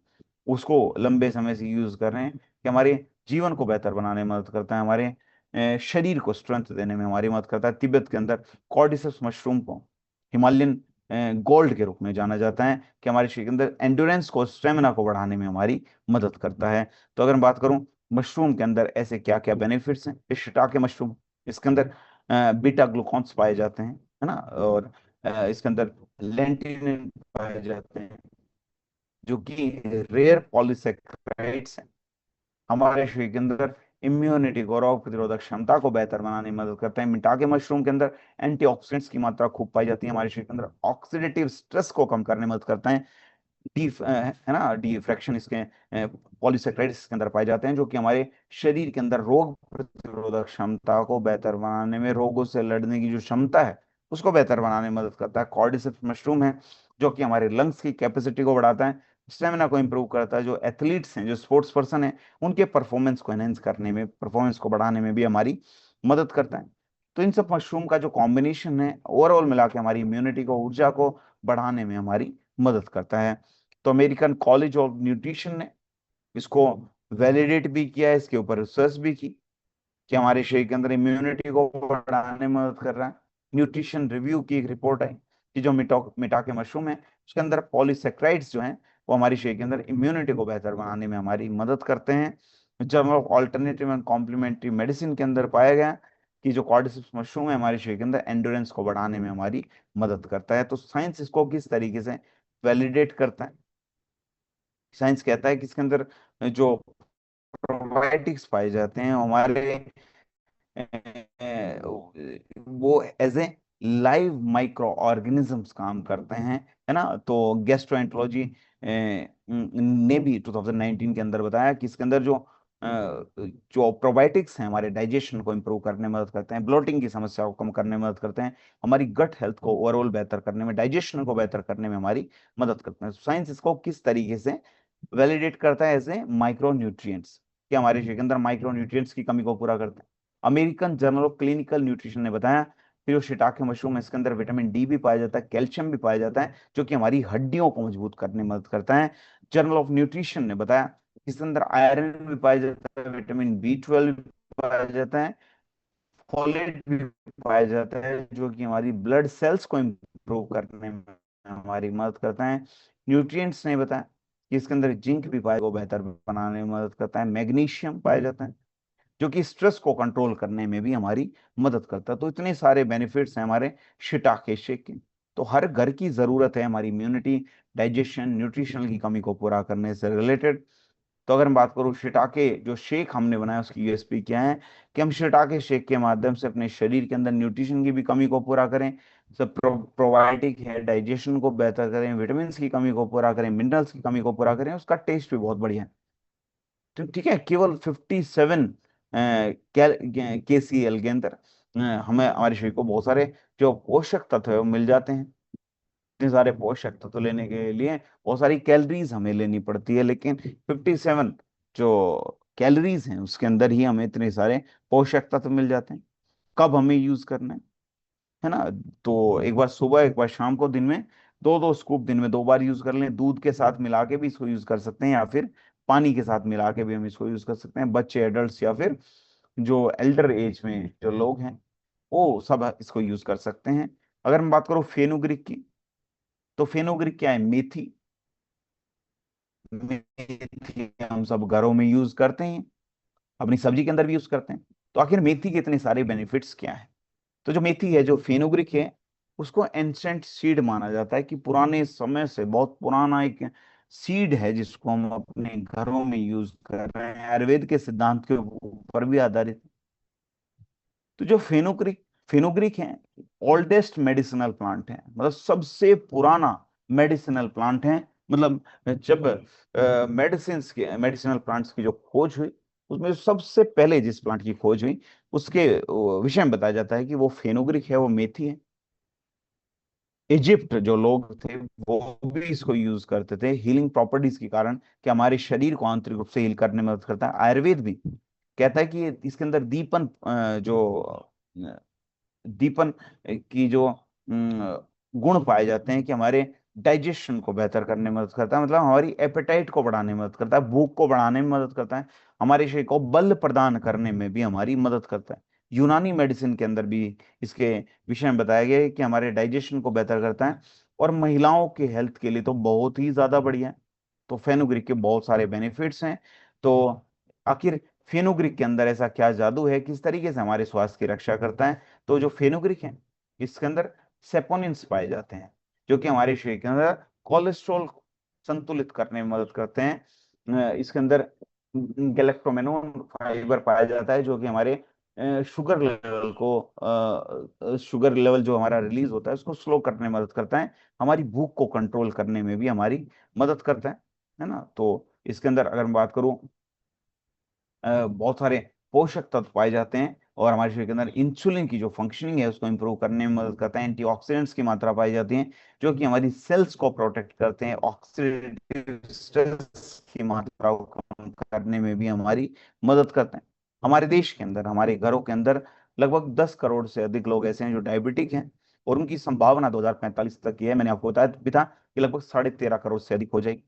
उसको लंबे समय से यूज कर रहे हैं कि हमारे जीवन को बेहतर बनाने में मदद करता है, हमारे शरीर को स्ट्रेंथ देने में हमारी मदद करता है। तिब्बत के अंदर कॉर्डिसस मशरूम को हिमालयन गोल्ड के रूप में जाना जाता है कि हमारे शरीर के अंदर एंड्योरेंस को, स्टेमिना को बढ़ाने में हमारी मदद करता है। तो अगर मैं बात करूं मशरूम के अंदर ऐसे क्या क्या बेनिफिट्स हैं, इस शिटाके मशरूम, इसके अंदर बीटा ग्लूकॉन्स पाए जाते हैं, है ना, और इसके अंदर लेंटिनिन पाए जाते हैं जो कि रेयर पॉलीसेकेराइड्स हैं, हमारे शरीर के अंदर इम्यूनिटी को, रोग प्रतिरोधक क्षमता को बेहतर बनाने में मदद करते हैं। मिटाके मशरूम के अंदर एंटीऑक्सीडेंट्स की मात्रा खूब पाई जाती है, हमारे शरीर के अंदर ऑक्सीडेटिव स्ट्रेस को कम करने में मदद करते हैं। है ना, डिफ्रैक्शन इसके पॉलीसेक्राइड्स के अंदर पाए जाते हैं जो कि हमारे शरीर के अंदर रोग प्रतिरोधक क्षमता को बेहतर बनाने में, रोगों से लड़ने की जो क्षमता है उसको बेहतर बनाने में मदद करता है। कॉर्डिसेप्स मशरूम है जो कि हमारे लंग्स की कैपेसिटी को बढ़ाता है, स्टेमिना को इंप्रूव करता है। जो एथलीट्स हैं, जो स्पोर्ट्स पर्सन है, उनके परफॉर्मेंस को एनहेंस करने में, परफॉर्मेंस को बढ़ाने में भी हमारी मदद करता है। तो इन सब मशरूम का जो कॉम्बिनेशन है ओवरऑल मिला के हमारी इम्यूनिटी को, ऊर्जा को बढ़ाने में हमारी मदद करता है। तो अमेरिकन कॉलेज ऑफ न्यूट्रिशन ने इसको वैलिडेट भी किया है, इसके ऊपर रिसर्च भी की कि हमारे शरीर के अंदर इम्यूनिटी को बढ़ाने में मदद कर रहा है। न्यूट्रिशन रिव्यू की एक रिपोर्ट आई कि जो मिटा के मशरूम है उसके अंदर पॉलीसेक्राइड्स जो हैं वो हमारी शरीर के अंदर इम्यूनिटी को बेहतर बनाने में हमारी मदद करते हैं। Journal of alternative and complementary medicine के अंदर पाया गया कि जो कॉर्डिसिप्स मशरूम है हमारे शरीर के अंदर एंडोरेंस को बढ़ाने में हमारी मदद करता है। तो साइंस इसको किस तरीके से वैलिडेट करता है? साइंस कहता है कि इसके अंदर जो प्रोबायोटिक्स पाए जाते हैं हमारे वो as a live microorganisms काम करते हैं, है ना। तो गैस्ट्रोएंटरोलॉजी ने भी 2019 के अंदर बताया कि इसके अंदर जो प्रोबायोटिक्स हैं हमारे डाइजेशन को इम्प्रूव करने में मदद करते हैं, ब्लोटिंग की समस्या को कम करने में मदद करते हैं, हमारी गट हेल्थ को ओवरऑल बेहतर करने में, डाइजेशन को बेहतर करने में हमारी मदद करते हैं। साइंस इसको किस तरीके से वैलिडेट करता है? ऐसे माइक्रो न्यूट्रिएंट्स कि हमारे शरीर के अंदर माइक्रो न्यूट्रिएंट्स की कमी को पूरा करते हैं। American journal of clinical nutrition ने बताया कि जो शिटाके मशरूम है इसके अंदर विटामिन डी भी पाया जाता है, कैल्शियम भी पाया जाता है, जो कि हमारी हड्डियों को मजबूत करने में मदद करता है। जर्नल ऑफ न्यूट्रिशन ने बताया कि इसके अंदर आयरन भी पाया जाता है, विटामिन बी 12 भी पाया जाता है, फोलेट भी पाया जाता है, जो कि हमारी ब्लड सेल्स को इम्प्रूव करने में हमारी मदद करता है। न्यूट्रिएंट्स ने बताया कि इसके अंदर जिंक भी पाया, को बेहतर बनाने में मदद करता है, मैग्नीशियम पाया जाता है, जो कि स्ट्रेस को कंट्रोल करने में भी हमारी मदद करता है। तो इतने सारे बेनिफिट्स हैं हमारे शिटाके शेक के। तो हर घर की जरूरत है हमारी इम्यूनिटी, डाइजेशन, न्यूट्रिशन की कमी को पूरा करने से रिलेटेड। तो अगर मैं बात करूं शिटाके जो शेक हमने बनाया उसकी यूएसपी क्या है कि हम शिटाके शेक के माध्यम से अपने शरीर के अंदर न्यूट्रिशन की भी कमी को पूरा करें, सब प्रोबायोटिक है, डाइजेशन को बेहतर करें, विटामिन की कमी को पूरा करें, मिनरल्स की कमी को पूरा करें, उसका टेस्ट भी बहुत बढ़िया है। तो ठीक है, केवल 57 KCl के अंदर हमें हमारे शरीर को बहुत सारे जो पोषक तत्व है वो मिल जाते हैं। इतने सारे पोषक तत्व लेने के लिए बहुत सारी कैलोरीज हमें लेनी पड़ती है, लेकिन 57 जो कैलोरीज हैं उसके अंदर ही हमें इतने सारे पोषक तत्व मिल जाते हैं। कब हमें यूज करना है ना? तो एक बार सुबह एक बार शाम को, दिन में दो दो स्कूप दिन में 2 बार यूज कर लें। दूध के साथ मिला के भी इसको यूज कर सकते हैं, या फिर पानी के साथ मिला के भी हम इसको यूज कर सकते हैं। बच्चे, एडल्ट्स या फिर जो एल्डर एज में जो लोग हैं वो सब इसको यूज कर सकते हैं। अगर मैं बात करूं फेनुग्रीक की, तो फेनुग्रीक क्या है? मेथी। मेथी हम सब घरों में यूज करते हैं, अपनी सब्जी के अंदर भी यूज करते हैं। तो आखिर मेथी के इतने सारे बेनिफिट्स क्या है? तो जो मेथी है, जो फेनुग्रीक है, उसको एंशंट सीड माना जाता है कि पुराने समय से बहुत पुराना एक सीड है जिसको हम अपने घरों में यूज कर रहे हैं, आयुर्वेद के सिद्धांत के ऊपर भी आधारित। तो जो फेनुग्रीक फेनुग्रीक है, ओल्डेस्ट मेडिसिनल प्लांट है, मतलब सबसे पुराना मेडिसिनल प्लांट है। मतलब जब मेडिसिनल प्लांट्स की जो खोज हुई, उसमें सबसे पहले जिस प्लांट की खोज हुई उसके विषय में बताया जाता है कि वो फेनुग्रीक है, वो मेथी है। इजिप्ट जो लोग थे वो भी इसको यूज करते थे हीलिंग प्रॉपर्टीज के कारण, कि हमारे शरीर को आंतरिक रूप से हील करने में मदद करता है। आयुर्वेद भी कहता है कि इसके अंदर दीपन की जो गुण पाए जाते हैं कि हमारे डाइजेशन को बेहतर करने में मदद करता है, मतलब हमारी एपेटाइट को बढ़ाने में मदद करता है, भूख को बढ़ाने में मदद करता है, हमारे शरीर को बल प्रदान करने में भी हमारी मदद करता है। यूनानी मेडिसिन के अंदर भी इसके विषय में बताया गया है कि हमारे डाइजेशन को बेहतर करता है, और महिलाओं के हेल्थ के लिए तो बहुत ही ज्यादा बढ़िया है। तो फेनुग्रीक के बहुत सारे बेनिफिट्स हैं। तो आखिर फेनुग्रीक के अंदर ऐसा क्या जादू है, किस तरीके से हमारे स्वास्थ्य की रक्षा करता है? तो जो फेनुग्रीक है इसके अंदर सेपोनिन्स पाए जाते हैं, जो कि हमारे शरीर के अंदर कोलेस्ट्रॉल संतुलित करने में मदद करते हैं। इसके अंदर गैलेक्टोमेनोन फाइबर पाया जाता है, जो कि हमारे शुगर लेवल जो हमारा रिलीज होता है उसको स्लो करने में मदद करता है, हमारी भूख को कंट्रोल करने में भी हमारी मदद करता है ना। तो इसके अंदर अगर मैं बात करूं, बहुत सारे पोषक तत्व पाए जाते हैं, और हमारे शरीर के अंदर इंसुलिन की जो फंक्शनिंग है उसको इंप्रूव करने में मदद करता है। एंटीऑक्सीडेंट्स की मात्रा पाई जाती है, जो कि हमारी सेल्स को प्रोटेक्ट करते हैं। ऑक्सीडेटिव स्ट्रेस की मात्रा को कम करने में भी हमारी मदद करते हैं। हमारे देश के अंदर, हमारे घरों के अंदर लगभग 10 करोड़ से अधिक लोग ऐसे हैं जो डायबिटिक हैं, और उनकी संभावना 2045 तक की है, मैंने आपको बताया भी था कि लगभग 13.5 करोड़ से अधिक हो जाएगी।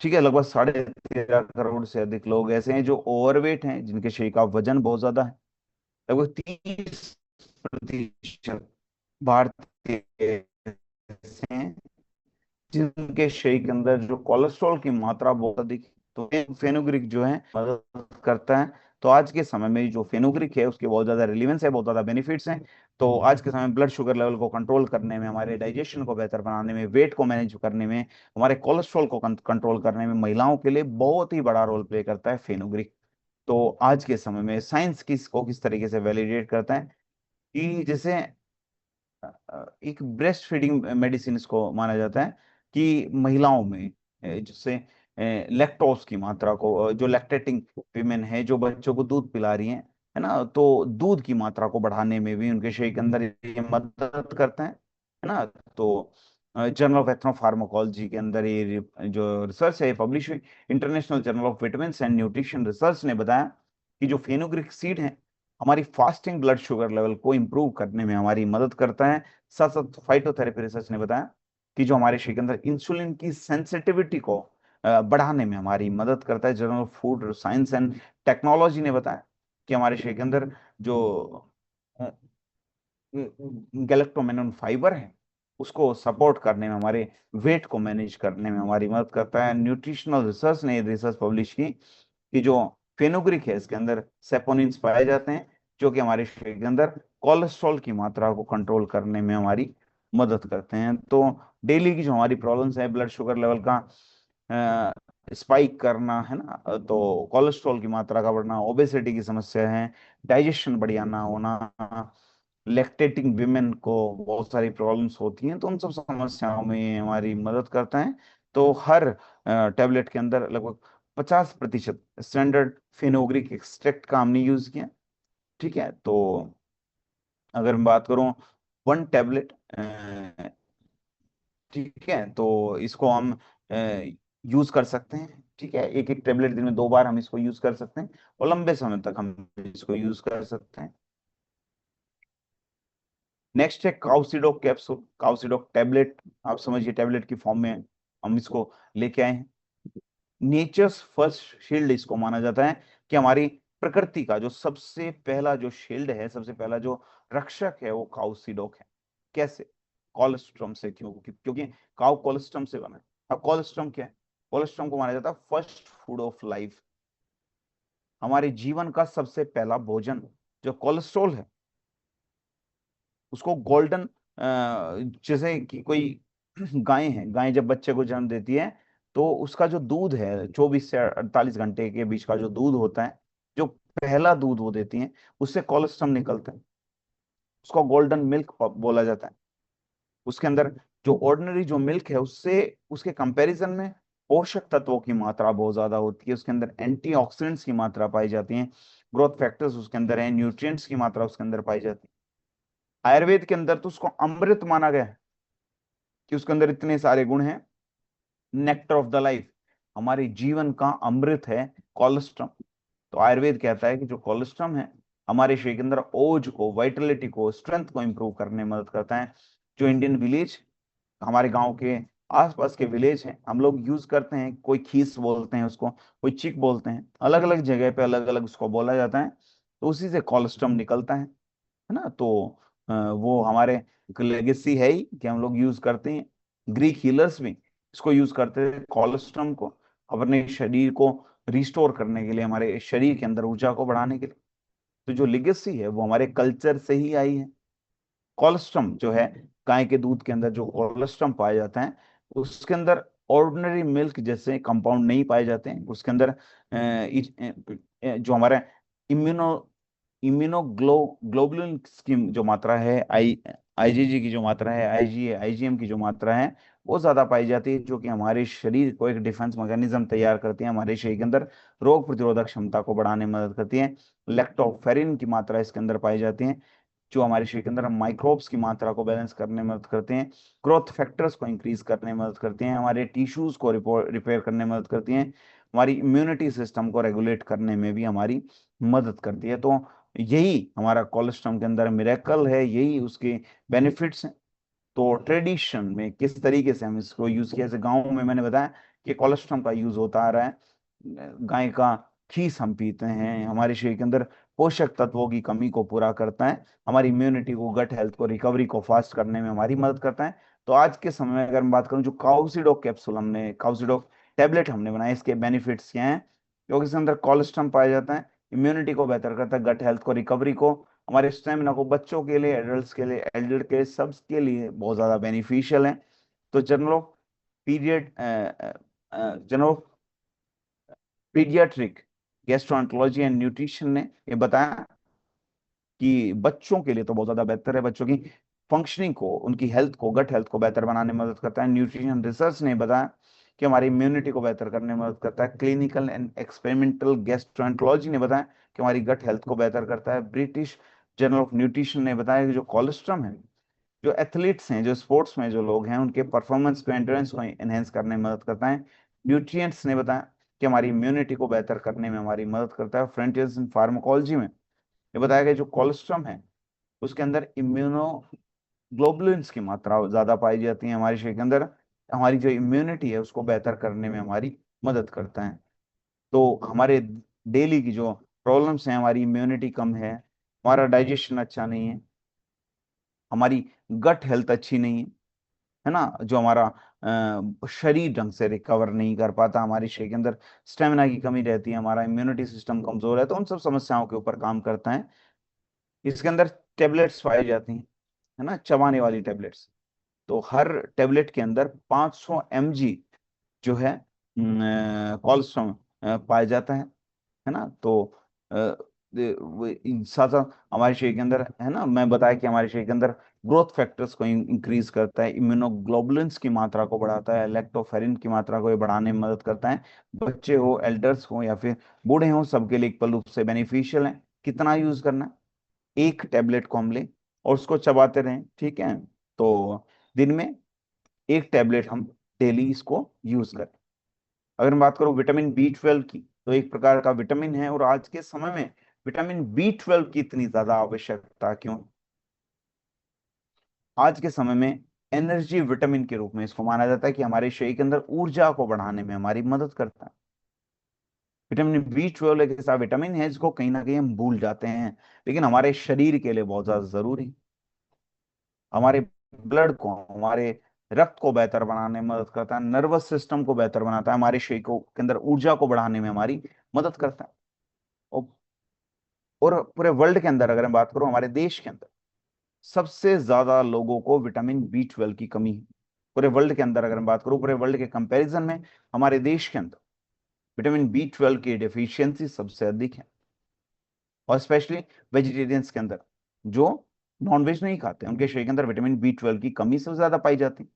ठीक है, लगभग 13.5 करोड़ से अधिक लोग ऐसे हैं जो ओवरवेट हैं, जिनके शरीर का वजन बहुत ज्यादा है। लगभग 30% भारतीय ऐसे हैं जिनके शरीर के अंदर जो कोलेस्ट्रॉल की मात्रा बहुत अधिक, तो फेनुग्रीक जो है मदद करता है। तो आज के समय में जो फेनुग्रीक है उसके बहुत ज्यादा रिलीवेंस है, बहुत ज्यादा बेनिफिट्स हैं। तो आज के समय में ब्लड शुगर लेवल को कंट्रोल करने में, हमारे डाइजेशन को बेहतर बनाने में, वेट को मैनेज करने में, हमारे कोलेस्ट्रॉल को कंट्रोल करने में महिलाओं के लिए बहुत ही बड़ा रोल प्ले करता है फेनुग्रीक। तो आज के समय में साइंस किस तरीके से वैलिडेट करता है कि जैसे एक ब्रेस्ट फीडिंग मेडिसिन इसको माना जाता है कि महिलाओं में जिससे लैक्टोज की मात्रा को, जो लैक्टेटिंग विमेन है, जो बच्चों को दूध पिला रही हैं, है ना, तो दूध की मात्रा को बढ़ाने में भी उनके शरीर के अंदर ये मदद करते हैं, है ना। तो जर्नल ऑफ एथनोफार्माकोलॉजी के अंदर ये जो रिसर्च है पब्लिश हुई, international journal of vitamin and nutrition research ने बताया कि जो फेनुग्रीक सीड है हमारी फास्टिंग ब्लड शुगर लेवल को इंप्रूव करने में हमारी मदद करता है। साथ साथ फाइटोथेरेपी रिसर्च ने बताया कि जो हमारे शरीर के अंदर इंसुलिन की सेंसिटिविटी को बढ़ाने में हमारी मदद करता है। Journal of food science and technology ने बताया कि हमारे शरीर के अंदर जो गैलेक्टोमेनोन फाइबर है उसको सपोर्ट करने में, हमारे वेट को मैनेज करने में हमारी मदद करता है। न्यूट्रिशनल रिसर्च ने रिसर्च पब्लिश की कि जो फेनुग्रीक है इसके अंदर सेपोनिन्स पाए जाते हैं जो कि हमारे शरीर के अंदर कोलेस्ट्रॉल की मात्रा को कंट्रोल करने में हमारी मदद करते हैं। तो डेली की जो हमारी प्रॉब्लम्स है, ब्लड शुगर लेवल का स्पाइक करना, है ना, तो कोलेस्ट्रॉल की मात्रा का बढ़ना, ओबेसिटी की समस्या है, डाइजेशन बढ़िया ना होना, लैक्टेटिंग विमेन को बहुत सारी प्रॉब्लम्स होती हैं, तो उन सब समस्याओं में हमारी मदद करता है। तो हर टेबलेट के अंदर लगभग 50% स्टैंडर्ड फेनोग्रिक एक्सट्रैक्ट का हमने यूज किया। ठीक है, तो अगर मैं बात करूं 1 टैबलेट, ठीक है, तो इसको हम यूज कर सकते हैं। ठीक है, एक एक टेबलेट दिन में 2 बार हम इसको यूज कर सकते हैं और लंबे समय तक हम इसको यूज कर सकते हैं। नेक्स्ट है काउसिडोक कैप्सूल, काउसिडोक टैबलेट। आप समझिए टैबलेट की फॉर्म में हम इसको लेके आए हैं। नेचर्स फर्स्ट शील्ड इसको माना जाता है कि हमारी प्रकृति का जो सबसे पहला जो शील्ड है, सबसे पहला जो रक्षक है वो काउसिडोक है। कैसे? कोलेस्ट्रम से। क्योंकि काउ कोलेस्ट्रम से बना है। अब कोलेस्ट्रम क्या है? कोलेस्ट्रम को माना जाता है फर्स्ट फूड ऑफ लाइफ, हमारे जीवन का सबसे पहला भोजन। जो कोलेस्ट्रॉल है उसको गोल्डन, जैसे कि कोई गाय है, गाय जब बच्चे को जन्म देती है तो उसका जो दूध है 24 से 48 घंटे के बीच का जो दूध होता है, जो पहला दूध वो देती है, उससे कोलेस्ट्रम निकलता है, उसको गोल्डन मिल्क बोला जाता है। उसके अंदर जो ऑर्डिनरी जो मिल्क है उससे, उसके कंपैरिजन में पोषक तत्वों की मात्रा बहुत ज्यादा होती है, उसके अंदर एंटीऑक्सीडेंट्स की मात्रा पाई जाती है, ग्रोथ फैक्टर्स उसके अंदर है, न्यूट्रिएंट्स की मात्रा उसके अंदर पाई जाती है। आयुर्वेद के अंदर तो उसको अमृत माना गया है कि उसके अंदर इतने सारे गुण हैं। नेक्टर ऑफ द लाइफ, हमारे जीवन का अमृत है कोलेस्ट्रम। तो आयुर्वेद कहता है कि जो कोलेस्ट्रम है हमारे शरीर के अंदर ओज को, वाइटलिटी को, स्ट्रेंथ को इंप्रूव करने में मदद करता है। जो इंडियन विलेज, हमारे गांव के आसपास के विलेज हैं, हम लोग यूज करते हैं, कोई खीस बोलते हैं उसको, कोई चिक बोलते हैं, अलग अलग जगह पे अलग अलग उसको बोला जाता है। तो उसी से कोलेस्ट्रम निकलता है ना। तो वो हमारे एक लेगेसी है ही कि हम लोग यूज करते हैं। ग्रीक हीलर्स भी इसको यूज करते थे, कोलेस्ट्रम को, अपने शरीर को रिस्टोर करने के लिए, हमारे शरीर के अंदर ऊर्जा को बढ़ाने के लिए। तो जो लेगेसी है वो हमारे कल्चर से ही आई है। कोलेस्ट्रम जो है, गाय के दूध के अंदर जो कोलेस्ट्रम पाया जाता है उसके अंदर ऑर्डिनरी मिल्क जैसे कंपाउंड नहीं पाए जाते हैं। उसके अंदर जो हमारा इम्यूनो इम्यूनोग्लोबुलिन की जो मात्रा है, आईजीजी की जो मात्रा है, आईजीएम की जो मात्रा है, वो ज्यादा पाई जाती है, जो कि हमारे शरीर को एक डिफेंस मैकेनिज्म तैयार करती है, हमारे शरीर के अंदर रोग प्रतिरोधक क्षमता को बढ़ाने में मदद करती है। लैक्टोफेरिन की मात्रा इसके अंदर पाई जाती है जो हमारे शरीर के अंदर माइक्रोब्स की मात्रा को बैलेंस करने में मदद करते हैं, ग्रोथ फैक्टर्स को इंक्रीज करने में मदद करते हैं, हमारे टिश्यूज को रिपेयर करने में मदद करती हैं, हमारी इम्यूनिटी सिस्टम को रेगुलेट करने में भी हमारी मदद करती है। तो यही हमारा कोलेस्ट्रॉल के अंदर मिरेकल है, यही उसके बेनिफिट्स हैं। तो ट्रेडिशन में किस तरीके से हम इसको यूज किया, जैसे गाँव में मैंने बताया कि कोलेस्ट्रॉल का यूज होता आ रहा है, गाय का खीस हम पीते हैं, हमारे शरीर के अंदर पोषक तत्वों की कमी को पूरा करता है, हमारी इम्यूनिटी को, गट हेल्थ को, रिकवरी को फास्ट करने में हमारी मदद करता है। तो आज के समय में अगर मैं बात करूं, जो काउसिडोक कैप्सूल हमने, काउसिडोक टैबलेट हमने बनाए, इसके बेनिफिट्स क्या हैं? क्योंकि इसके अंदर कोलेस्ट्रॉल पाया जाता है, इम्यूनिटी को बेहतर करता है, गट हेल्थ को, रिकवरी को, हमारे स्टेमिना को, बच्चों के लिए, एडल्ट्स के लिए, एल्डर के लिए, सबके लिए बहुत ज्यादा बेनिफिशियल है। तो journal of period journal of paediatric gastroenterology and nutrition ने ये बताया कि बच्चों के लिए तो बहुत ज्यादा बेहतर है, बच्चों की फंक्शनिंग को, उनकी हेल्थ को, गट हेल्थ को बेहतर बनाने में मदद करता है। न्यूट्रिशन रिसर्च ने बताया कि हमारी इम्यूनिटी को बेहतर करने में मदद करता है। क्लिनिकल एंड एक्सपेरिमेंटल गैस्ट्रोएंटरोलॉजी ने बताया कि हमारी गट हेल्थ को बेहतर करता है। ब्रिटिश जर्नल ऑफ न्यूट्रिशन ने बताया कि जो कोलेस्ट्रॉल है, जो एथलीट्स हैं, जो स्पोर्ट्स में जो लोग हैं, उनके परफॉर्मेंस को, एंड्योरेंस को एनहेंस करने में मदद करता है। न्यूट्रिएंट्स ने बताया कि हमारी इम्यूनिटी को बेहतर करने में हमारी मदद करता है। फ्रंटियर्स इन फार्माकोलॉजी में ये बताया गया जो कोलेस्ट्रॉल है, उसके अंदर इम्यूनोग्लोबुलिन्स की मात्रा ज्यादा पाई जाती है हमारे शरीर के अंदर, हमारी जो इम्यूनिटी है उसको बेहतर करने में हमारी मदद करता है। तो हमारे डेली की जो प्रॉब्लम्स हैं, हमारी इम्यूनिटी कम है, हमारा डाइजेशन अच्छा नहीं है, हमारी गट हेल्थ अच्छी नहीं है ना, जो हमारा शरीर ढंग से रिकवर नहीं कर पाता, हमारे शरीर के अंदर स्टेमिना की कमी रहती है, हमारा इम्यूनिटी सिस्टम कमजोर है, तो उन सब समस्याओं के ऊपर काम करता है। इसके अंदर टेबलेट्स पाई जाती हैं, है ना, चबाने वाली टेबलेट्स। तो हर टेबलेट के अंदर 500 mg जो है कोलेस्ट्रॉल पाया जाता है ना। तो साथ साथ हमारे शरीर के अंदर, है ना, मैं बताया कि हमारे शरीर के अंदर ग्रोथ फैक्टर्स को इंक्रीज करता है, इम्यूनोग्लोबुलिन्स की मात्रा को बढ़ाता है, लैक्टोफेरिन की मात्रा को ये बढ़ाने में मदद करता है। बच्चे हो, एल्डर्स हो या फिर बूढ़े हो, सबके लिए इक्वल रूप से बेनिफिशियल है। कितना यूज करना है? एक टेबलेट को हम लें और उसको चबाते रहें, ठीक है। तो दिन में एक टेबलेट हम डेली इसको यूज करें। अगर मैं बात करूं विटामिन B12 की, तो एक प्रकार का विटामिन है, और आज के समय में विटामिन B12 की इतनी ज्यादा आवश्यकता क्यों? आज के समय में एनर्जी विटामिन के रूप में इसको माना जाता है कि हमारे शरीर के अंदर ऊर्जा को बढ़ाने में हमारी मदद करता है। विटामिन B12 एक ऐसा विटामिन है जिसको कहीं ना कहीं हम भूल जाते हैं, लेकिन हमारे शरीर के लिए बहुत ज्यादा जरूरी, हमारे ब्लड को, हमारे रक्त को बेहतर बनाने में मदद करता है, नर्वस सिस्टम को बेहतर बनाता है, हमारे शरीर को के अंदर ऊर्जा को बढ़ाने में हमारी मदद करता है। और और पूरे वर्ल्ड के अंदर अगर मैं बात करूं, हमारे देश के अंदर सबसे ज्यादा लोगों को विटामिन B12 की कमी है। पूरे वर्ल्ड के अंदर अगर मैं बात करूं, पूरे वर्ल्ड के कंपैरिजन में हमारे देश के अंदर विटामिन B12 की डेफिशिएंसी सबसे अधिक है। और स्पेशली वेजिटेरियंस के अंदर, जो नॉनवेज नहीं खाते, उनके शरीर के अंदर विटामिन B12 की कमी सबसे ज्यादा पाई जाती है।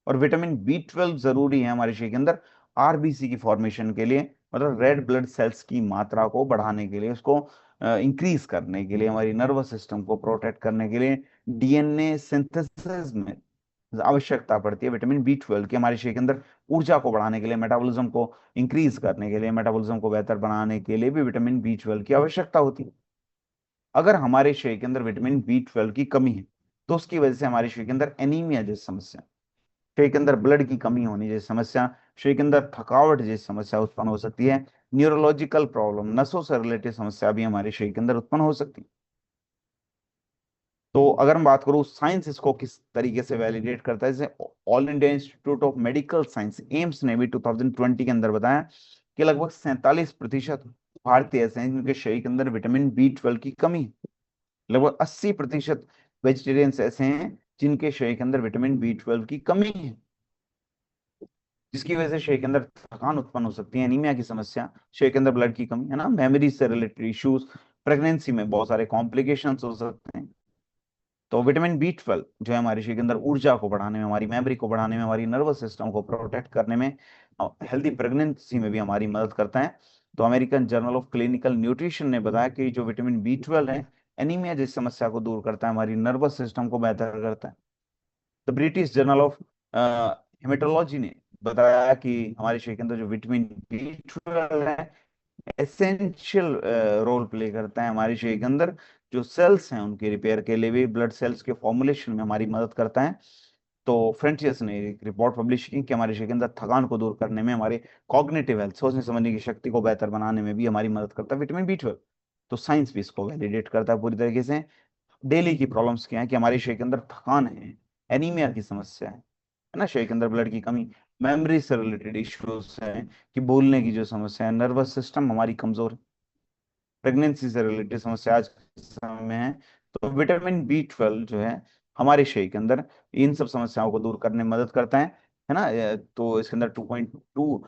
और विटामिन B12 जरूरी है हमारे शरीर के अंदर आरबीसी की फॉर्मेशन के लिए, मतलब रेड ब्लड सेल्स की मात्रा को बढ़ाने के लिए, उसको इंक्रीज करने के लिए, हमारी नर्वस सिस्टम को प्रोटेक्ट करने के लिए, डीएनए सिंथेसिस में आवश्यकता पड़ती है विटामिन B12 की, हमारे शरीर के अंदर ऊर्जा को बढ़ाने के लिए, मेटाबॉलिज्म को इंक्रीज करने के लिए, मेटाबॉलिज्म को बेहतर बनाने के लिए भी विटामिन B12 की आवश्यकता होती है। अगर हमारे शरीर के अंदर विटामिन B12 की कमी है, तो उसकी वजह से हमारे शरीर के अंदर एनीमिया जैसी समस्या, शरीर के अंदर ब्लड की कमी होने जैसी समस्या, शरीर के अंदर थकावट जैसी समस्या उत्पन्न हो सकती है। न्यूरोलॉजिकल प्रॉब्लम, नसों से रिलेटेड समस्या भी हमारे शरीर के अंदर उत्पन्न हो सकती है। तो अगर मैं बात करूं साइंस इसको किस तरीके से वैलिडेट करता है, जैसे all India institute of medical science AIIMS ने भी 2020 के अंदर बताया कि लगभग 47% भारतीय ऐसे हैं जिनके शरीर के अंदर विटामिन B12 की कमी है। लगभग 80% वेजिटेरियंस ऐसे हैं जिनके शरीर के अंदर विटामिन B12 की कमी है, जिसकी वजह से शरीर के अंदर थकान उत्पन्न हो सकती है, एनीमिया की समस्या, शरीर के अंदर ब्लड की कमी, है ना, मेमोरी से रिलेटेड इश्यूज, प्रेगनेंसी में बहुत सारे कॉम्प्लिकेशंस हो सकते हैं। तो विटामिन B12 जो है हमारे शरीर के अंदर ऊर्जा को बढ़ाने में, हमारी मेमोरी को बढ़ाने में, हमारी नर्वस सिस्टम को प्रोटेक्ट करने में, हेल्दी प्रेगनेंसी में भी हमारी मदद करता है। तो American journal of clinical nutrition ने बताया कि जो विटामिन B12 है, एनीमिया जैसी समस्या को दूर करता है, हमारी नर्वस सिस्टम को बेहतर करता है। The British journal of haematology ने बताया कि हमारे शरीर के अंदर जो विटामिन B12 है, एसेंशियल रोल प्ले करता है हमारे शरीर के अंदर, जो सेल्स हैं उनके रिपेयर के लिए भी, ब्लड सेल्स के फॉर्मुलेशन में हमारी मदद करता है। तो फ्रंटियर्स ने एक रिपोर्ट पब्लिश की कि हमारे शरीर के अंदर थकान को दूर करने में, हमारे कॉग्निटिव हेल्थ, सोचने समझने की शक्ति को बेहतर बनाने में भी हमारी मदद करता है विटामिन B12। तो साइंस भी इसको वैलिडेट करता है पूरी तरीके से। डेली की प्रॉब्लम्स क्या है कि हमारे शरीर के अंदर थकान है, एनीमिया की समस्या है, है ना, शरीर के अंदर ब्लड की कमी। मेमोरी से रिलेटेड इश्यूज हैं कि भूलने की जो समस्या है, नर्वस सिस्टम हमारी कमजोर है, प्रेगनेंसी से रिलेटेड समस्या आज के समय में है। तो विटामिन B12 जो है हमारे शरीर के अंदर इन सब समस्याओं को दूर करने में मदद करता है ना। तो इसके अंदर 2.2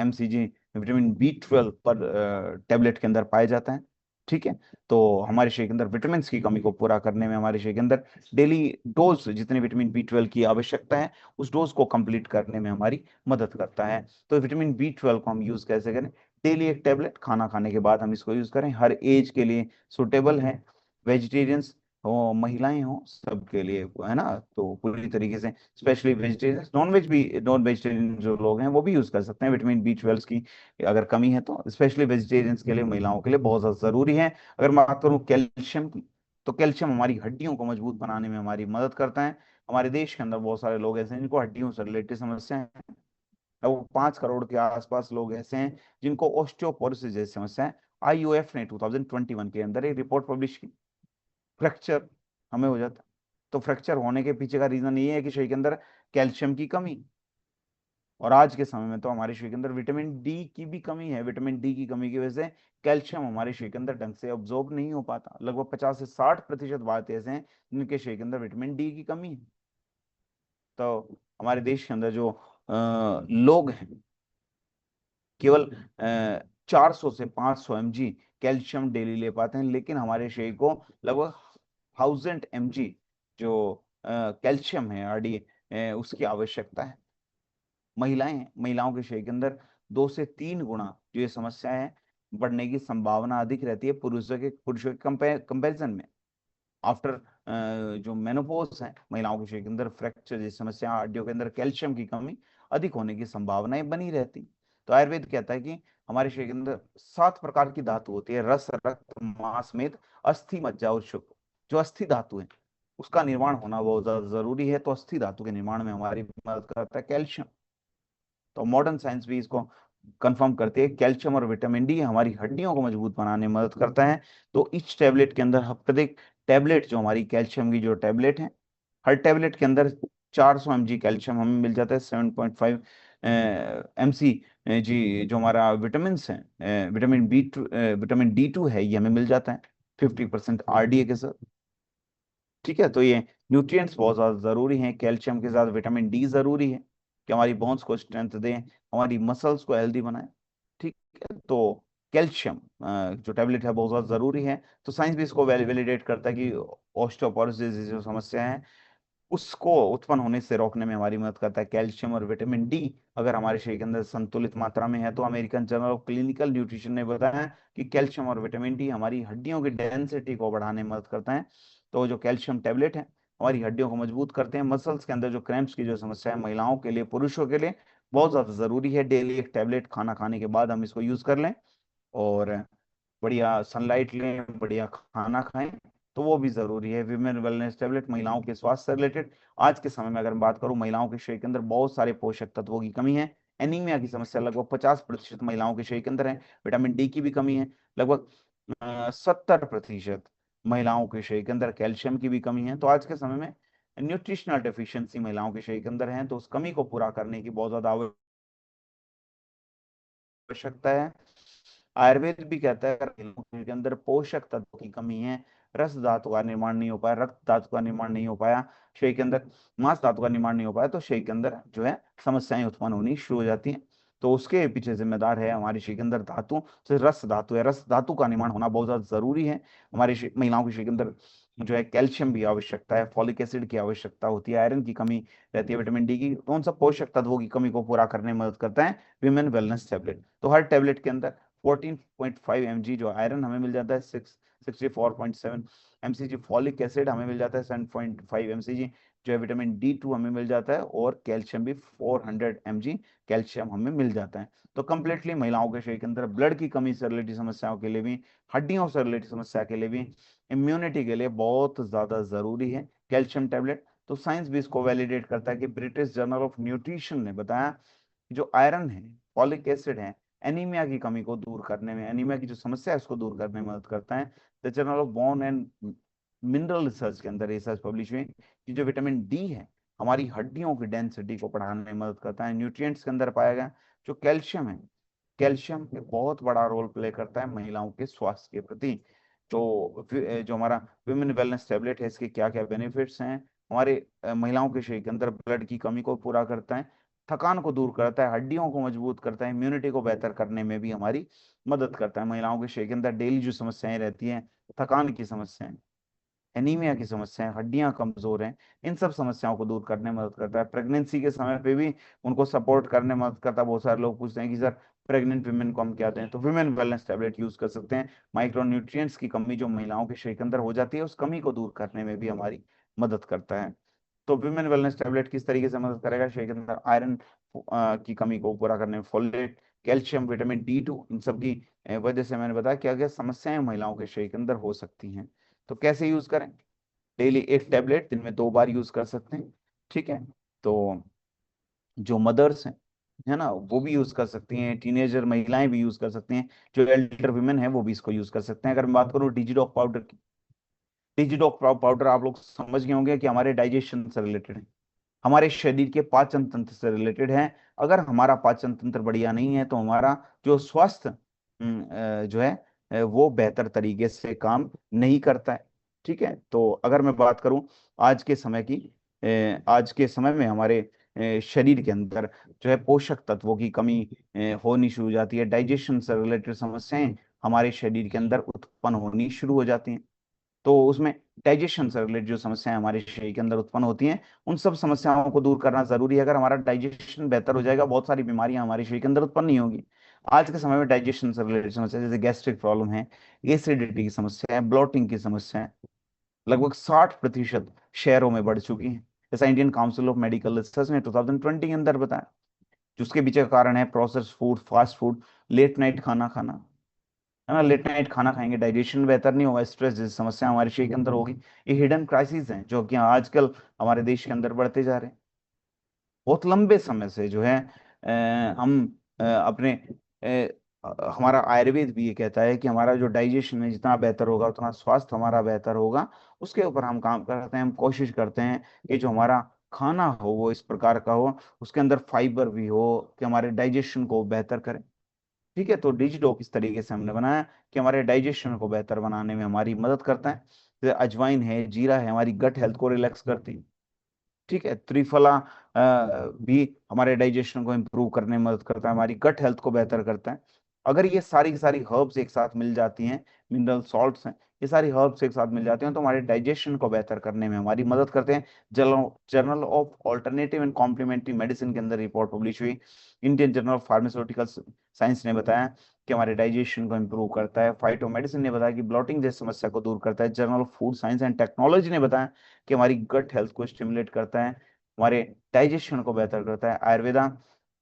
mcg विटामिन B12 पर टेबलेट के अंदर पाया जाता है। ठीक है। तो हमारे शरीर के अंदर विटामिन की कमी को पूरा करने में हमारे शरीर के अंदर डेली डोज जितने विटामिन B12 की आवश्यकता है उस डोज को कंप्लीट करने में हमारी मदद करता है। तो विटामिन B12 को हम यूज कैसे करें? डेली एक टेबलेट खाना खाने के बाद हम इसको यूज करें, हर एज के लिए सुटेबल है, वेजिटेरियंस हो महिलाएं हो सबके लिए, है ना। तो पूरी तरीके से स्पेशली वेजिटेरियंस, नॉन वेज भी, नॉन वेजिटेरियन जो लोग हैं वो भी यूज कर सकते हैं विटामिन B12 की अगर कमी है तो। स्पेशली वेजिटेरियंस के लिए, महिलाओं के लिए बहुत ज्यादा जरूरी है। अगर मैं बात करूं कैल्शियम की, तो कैल्शियम हमारी हड्डियों को मजबूत बनाने में हमारी मदद करता है। हमारे देश के अंदर बहुत सारे लोग ऐसे हैं जिनको हड्डियों से रिलेटेड समस्या है, वो 5 करोड़ के आसपास लोग ऐसे हैं जिनको ऑस्टियोपोरोसिस जैसी समस्या है। IOF ने 2021 के अंदर एक रिपोर्ट पब्लिश की, फ्रैक्चर हमें हो जाता है। तो फ्रैक्चर होने के पीछे का रीजन ये है कि शरीर के अंदर कैल्शियम की कमी, और आज के समय में तो हमारे शरीर के अंदर विटामिन D की भी कमी है। विटामिन D की कमी की वजह से कैल्शियम हमारे शरीर के अंदर ढंग से अब्जॉर्ब नहीं हो पाता। लगभग 50 से 60% बात ऐसे हैं जिनके शरीर के अंदर विटामिन D की कमी है। तो हमारे देश के अंदर जो लोग हैं केवल 400 से 500 mg कैल्शियम डेली ले पाते हैं, लेकिन हमारे शरीर को लगभग 1000 mg जो कैल्शियम है RD उसकी आवश्यकता है। महिलाएं हैं, महिलाओं के शरीर के अंदर 2 से 3 गुना जो ये समस्या है बढ़ने की संभावना अधिक रहती है पुरुषों के कंपैरिजन में। आफ्टर जो मेनोपॉज है, महिलाओं के शरीर के अंदर फ्रैक्चर जैसी समस्या, हड्डियों के अंदर कैल्शियम की कमी अधिक होने की संभावनाएं बनी रहती। तो आयुर्वेद कहता है कि हमारे शरीर के अंदर 7 प्रकार की धातु होती है, रस, रक्त, मांस, मेद, अस्थि, मज्जा और शुक्र। जो अस्थि धातु है उसका निर्माण होना बहुत ज्यादा जरूरी है। तो अस्थि धातु के निर्माण में हमारी मदद करता है कैल्शियम। तो मॉडर्न साइंस भी इसको कंफर्म करती है, कैल्शियम और विटामिन D हमारी हड्डियों को मजबूत बनाने में मदद करता है। तो इस टेबलेट के अंदर प्रत्येक टेबलेट जो हमारी कैल्शियम की जो टेबलेट है, हर टेबलेट के अंदर 400 mg कैल्शियम हमें मिल जाता है। 7.5 mcg जो हमारा विटामिन है, विटामिन D2 है, ये हमें मिल जाता है 50% RDA के साथ। ठीक है। तो ये न्यूट्रिएंट्स बहुत ज्यादा जरूरी हैं। कैल्शियम के साथ विटामिन D जरूरी है कि हमारी बोन्स को स्ट्रेंथ दें, हमारी मसल्स को हेल्दी बनाए। ठीक है। तो कैल्शियम जो टैबलेट है बहुत ज्यादा जरूरी है। तो साइंस भी इसको वैलिडेट करता है कि ऑस्टियोपोरोसिस जो समस्या है उसको उत्पन्न होने से रोकने में हमारी मदद करता है कैल्शियम। और विटामिन D अगर हमारे शरीर के अंदर संतुलित मात्रा में है तो American journal of clinical nutrition ने बताया कि कैल्शियम और विटामिन D हमारी हड्डियों की डेंसिटी को बढ़ाने में मदद करता है। तो जो कैल्शियम टैबलेट है हमारी हड्डियों को मजबूत करते हैं। मसल्स के अंदर जो क्रैम्प्स की जो समस्या है महिलाओं के लिए, पुरुषों के लिए बहुत ज्यादा जरूरी है। डेली एक टैबलेट खाना खाने के बाद हम इसको यूज कर लें, और बढ़िया सनलाइट लें, बढ़िया खाना खाएं, तो वो भी जरूरी है। विमेन वेलनेस टेबलेट महिलाओं के स्वास्थ्य से रिलेटेड। आज के समय में अगर मैं बात करूं, महिलाओं के शरीर के अंदर बहुत सारे पोषक तत्वों की कमी है। एनीमिया की समस्या लगभग 50% महिलाओं के शरीर के अंदर है। विटामिन D की भी कमी है, लगभग 70% महिलाओं के शरीर के अंदर कैल्शियम की भी कमी है। तो आज के समय में न्यूट्रिशनल डेफिशिएंसी महिलाओं के शरीर के अंदर है, तो उस कमी को पूरा करने की बहुत ज्यादा आवश्यकता है। आयुर्वेद भी कहता है अगर शरीर के अंदर पोषक तत्व की कमी है, रस धातु का निर्माण नहीं हो पाया, रक्त धातु का निर्माण नहीं हो पाया, शरीर के अंदर मांस धातु का निर्माण नहीं हो पाया, तो शरीर के अंदर जो है समस्याएं उत्पन्न होनी शुरू हो जाती हैं। तो उसके पीछे जिम्मेदार है हमारे शरीर के अंदर धातु से रस धातु है। रस धातु का निर्माण होना बहुत ज्यादा जरूरी है। हमारे महिलाओं के शरीर के अंदर जो है कैल्शियम भी आवश्यकता है, फॉलिक एसिड की आवश्यकता होती है, आयरन की कमी रहती है, विटामिन D की। तो उन सब पोषक तत्वों की कमी को पूरा करने में मदद करता है विमेन वेलनेस टेबलेट। तो हर टेबलेट के अंदर 14.5 mg जो आयरन हमें मिल जाता है, 64.7 mcg फॉलिक एसिड हमें मिल जाता है, 7.5 mcg जो है विटामिन D2 हमें मिल जाता है, और कैल्शियम भी 400 mg कैल्शियम हमें मिल जाता है। तो कंप्लीटली महिलाओं के शरीर के अंदर ब्लड की कमी से रिलेटेड समस्याओं के लिए भी, हड्डियों से रिलेटेड समस्या के लिए भी, इम्यूनिटी के लिए बहुत ज्यादा जरूरी है कैल्शियम टैबलेट। तो साइंस भी इसको वैलिडेट करता है कि ब्रिटिश जर्नल ऑफ न्यूट्रिशन ने बताया कि जो आयरन है, फॉलिक एसिड है, एनीमिया की कमी को दूर करने में, एनीमिया की जो समस्या है उसको दूर करने में मदद करता है। The journal of bone and mineral research के अंदर रिसर्च पब्लिश हुई कि जो विटामिन D है हमारी हड्डियों की डेंसिटी को बढ़ाने में मदद करता है। न्यूट्रिएंट्स के अंदर पाया गया जो कैल्शियम है, कैल्शियम एक बहुत बड़ा रोल प्ले करता है महिलाओं के स्वास्थ्य के प्रति। तो जो हमारा विमेन वेलनेस टैबलेट है, इसके क्या क्या बेनिफिट्स हैं? हमारे महिलाओं के शरीर के अंदर ब्लड की कमी को पूरा करता है, थकान को दूर करता है, हड्डियों को मजबूत करता है, इम्यूनिटी को बेहतर करने में भी हमारी मदद करता है। महिलाओं के शरीर के अंदर डेली जो समस्याएं रहती हैं, थकान की समस्याएं, एनीमिया की समस्याएं, हड्डियां कमजोर हैं, इन सब समस्याओं को दूर करने में मदद करता है। प्रेगनेंसी के समय पे भी उनको सपोर्ट करने में मदद करता है। बहुत सारे लोग पूछते हैं कि सर प्रेग्नेंट वुमेन को हम क्या दें, तो वुमेन वेलनेस टैबलेट यूज कर सकते हैं। माइक्रोन्यूट्रिएंट्स की कमी जो महिलाओं के शरीर के अंदर हो जाती है, उस कमी को दूर करने में भी हमारी मदद करता है। तो वुमेन वेलनेस टैबलेट किस तरीके से मदद करेगा? शरीर के अंदर आयरन की कमी को पूरा करने में, फोलेट, कैल्शियम, विटामिन D2, इन सब की वजह से मैंने बताया क्या क्या समस्याएं महिलाओं के शरीर के अंदर हो सकती हैं। तो कैसे यूज करें? डेली एक टैबलेट दिन में 2 बार यूज कर सकते हैं, ठीक है। तो जो मदर्स हैं, है ना, वो भी यूज कर सकती हैं, टीनेजर महिलाएं भी यूज कर सकती हैं, जो एल्डर वुमेन है वो भी इसको यूज कर सकते हैं। अगर मैं बात करूँ डिजिडॉक पाउडर की, डिजिडॉक पाउडर आप लोग समझ गए होंगे कि हमारे डाइजेशन से रिलेटेड है, हमारे शरीर के पाचन तंत्र से रिलेटेड है। अगर हमारा पाचन तंत्र बढ़िया नहीं है तो हमारा जो स्वास्थ्य जो है वो बेहतर तरीके से काम नहीं करता है, ठीक है। तो अगर मैं बात करूं आज के समय की, आज के समय में हमारे शरीर के अंदर जो है पोषक तत्वों की कमी होनी शुरू हो जाती है, डाइजेशन से रिलेटेड समस्याएं हमारे शरीर के अंदर उत्पन्न होनी शुरू हो जाती हैं। तो उसमें डाइजेशन से रिलेटेड जो समस्याएं हमारे शरीर के अंदर उत्पन्न होती हैं, उन सब समस्याओं को दूर करना जरूरी है। अगर हमारा डाइजेशन बेहतर हो जाएगा, बहुत सारी बीमारियां हमारे शरीर के अंदर उत्पन्न नहीं होगी। आज के समय में डाइजेशन से रिलेटेड समस्या जैसे गैस्ट्रिक प्रॉब्लम है, एसिडिटी की समस्या है, ब्लोटिंग की समस्या है, लगभग 60% शहरों में बढ़ चुकी है। जैसा Indian council of medical research ने 2020 के अंदर बताया। जिसके पीछे का कारण है process food, fast food, late night खाना खाना, है ना। लेट नाइट खाना खाएंगे, डाइजेशन बेहतर नहीं होगा, स्ट्रेस जैसी समस्या हमारे शरीर के अंदर होगी। ये हिडन क्राइसिस हैं जो कि आजकल हमारे देश के अंदर बढ़ते जा रहे हैं। बहुत लंबे समय से जो है हम अपने हमारा आयुर्वेद भी ये कहता है कि हमारा जो डाइजेशन है जितना बेहतर होगा उतना स्वास्थ्य हमारा बेहतर होगा। उसके ऊपर हम काम करते हैं, हम कोशिश करते हैं कि जो हमारा खाना हो वो इस प्रकार का हो, उसके अंदर फाइबर भी हो कि हमारे डाइजेशन को बेहतर करे, ठीक है। तो डिजिडॉक इस तरीके से हमने बनाया कि हमारे डाइजेशन को बेहतर बनाने में हमारी मदद करता है। जैसे अजवाइन है, जीरा है, हमारी गट हेल्थ को रिलैक्स करती है, ठीक है। त्रिफला भी हमारे डाइजेशन को इम्प्रूव करने में मदद करता है, हमारी गट हेल्थ को बेहतर करता है। अगर ये सारी की सारी हर्ब्स एक साथ मिल जाती हैं, मिनरल सॉल्ट्स हैं, ये सारी हर्ब्स एक साथ मिल जाती हैं तो हमारे डाइजेशन को बेहतर करने में हमारी मदद करते हैं। Journal of alternative and complementary medicine के अंदर रिपोर्ट पब्लिश हुई। Indian journal of pharmaceutical science ने बताया कि हमारे डाइजेशन को इम्प्रूव करता है। फाइटो मेडिसिन ने बताया कि ब्लॉटिंग जैसी समस्या को दूर करता है। Journal of food science and technology ने बताया कि हमारी गट हेल्थ को स्टिमुलेट करता है, हमारे डाइजेशन को बेहतर करता है। आयुर्वेदा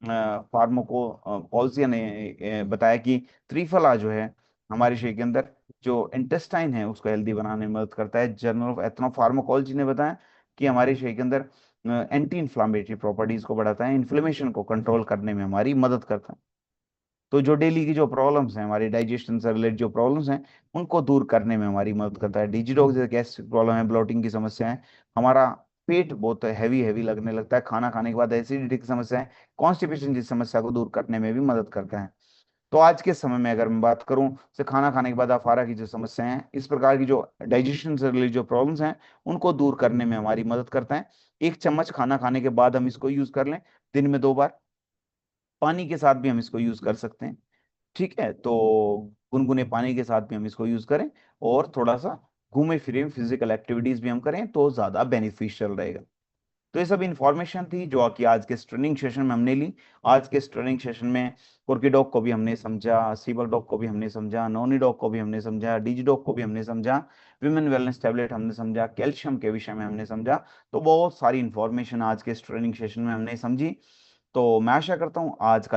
फार्माको पॉल्सिया ने बताया कि त्रिफला जो है हमारे शरीर के अंदर जो इंटेस्टाइन है उसको हेल्दी बनाने में मदद करता है। जर्नल ऑफ एथनो फार्माकोलॉजी ने बताया कि हमारे शरीर के अंदर एंटी इन्फ्लामेटरी प्रॉपर्टीज को बढ़ाता है, इन्फ्लेमेशन को कंट्रोल करने में हमारी मदद करता है। तो जो डेली की जो प्रॉब्लम्स हैं, हमारी डाइजेशन से रिलेटेड जो प्रॉब्लम्स हैं, उनको दूर करने में हमारी मदद करता है। डिजिटॉक जैसे गैस्ट्रिक प्रॉब्लम है, ब्लोटिंग की समस्या है, हमारा पेट बहुत हैवी हैवी लगने लगता है खाना खाने के बाद, एसिडिटी की समस्या है, कॉन्स्टिपेशन जैसी समस्या को दूर करने में भी मदद करता है। तो आज के समय में अगर मैं बात करूं, जैसे खाना खाने के बाद अफारा की जो समस्या है, इस प्रकार की जो डाइजेशन से रिलेटेड जो प्रॉब्लम्स हैं, उनको दूर करने में हमारी मदद करता है। 1 चम्मच खाना खाने के बाद हम इसको यूज कर लें, दिन में 2 बार, पानी के साथ भी हम इसको यूज कर सकते हैं, ठीक है। तो गुनगुने पानी के साथ भी हम इसको यूज करें, और थोड़ा सा घूमे फिरे फिजिकल एक्टिविटीज भी हम करें तो ज्यादा बेनिफिशियल रहेगा। तो ये सब इंफॉर्मेशन थी जो कि आज के ट्रेनिंग सेशन में हमने ली। आज के ट्रेनिंग सेशन में कुर्की डॉग को भी हमने समझा, सीबल डॉग को भी हमने समझा, नोनी डॉग को भी हमने समझा, डिजी डॉग को भी हमने समझा, विमेन वेलनेस टैबलेट हमने समझा, कैल्शियम के विषय में हमने समझा। तो बहुत सारी इंफॉर्मेशन आज के ट्रेनिंग सेशन में हमने समझी। तो मैं आशा करता हूँ आज का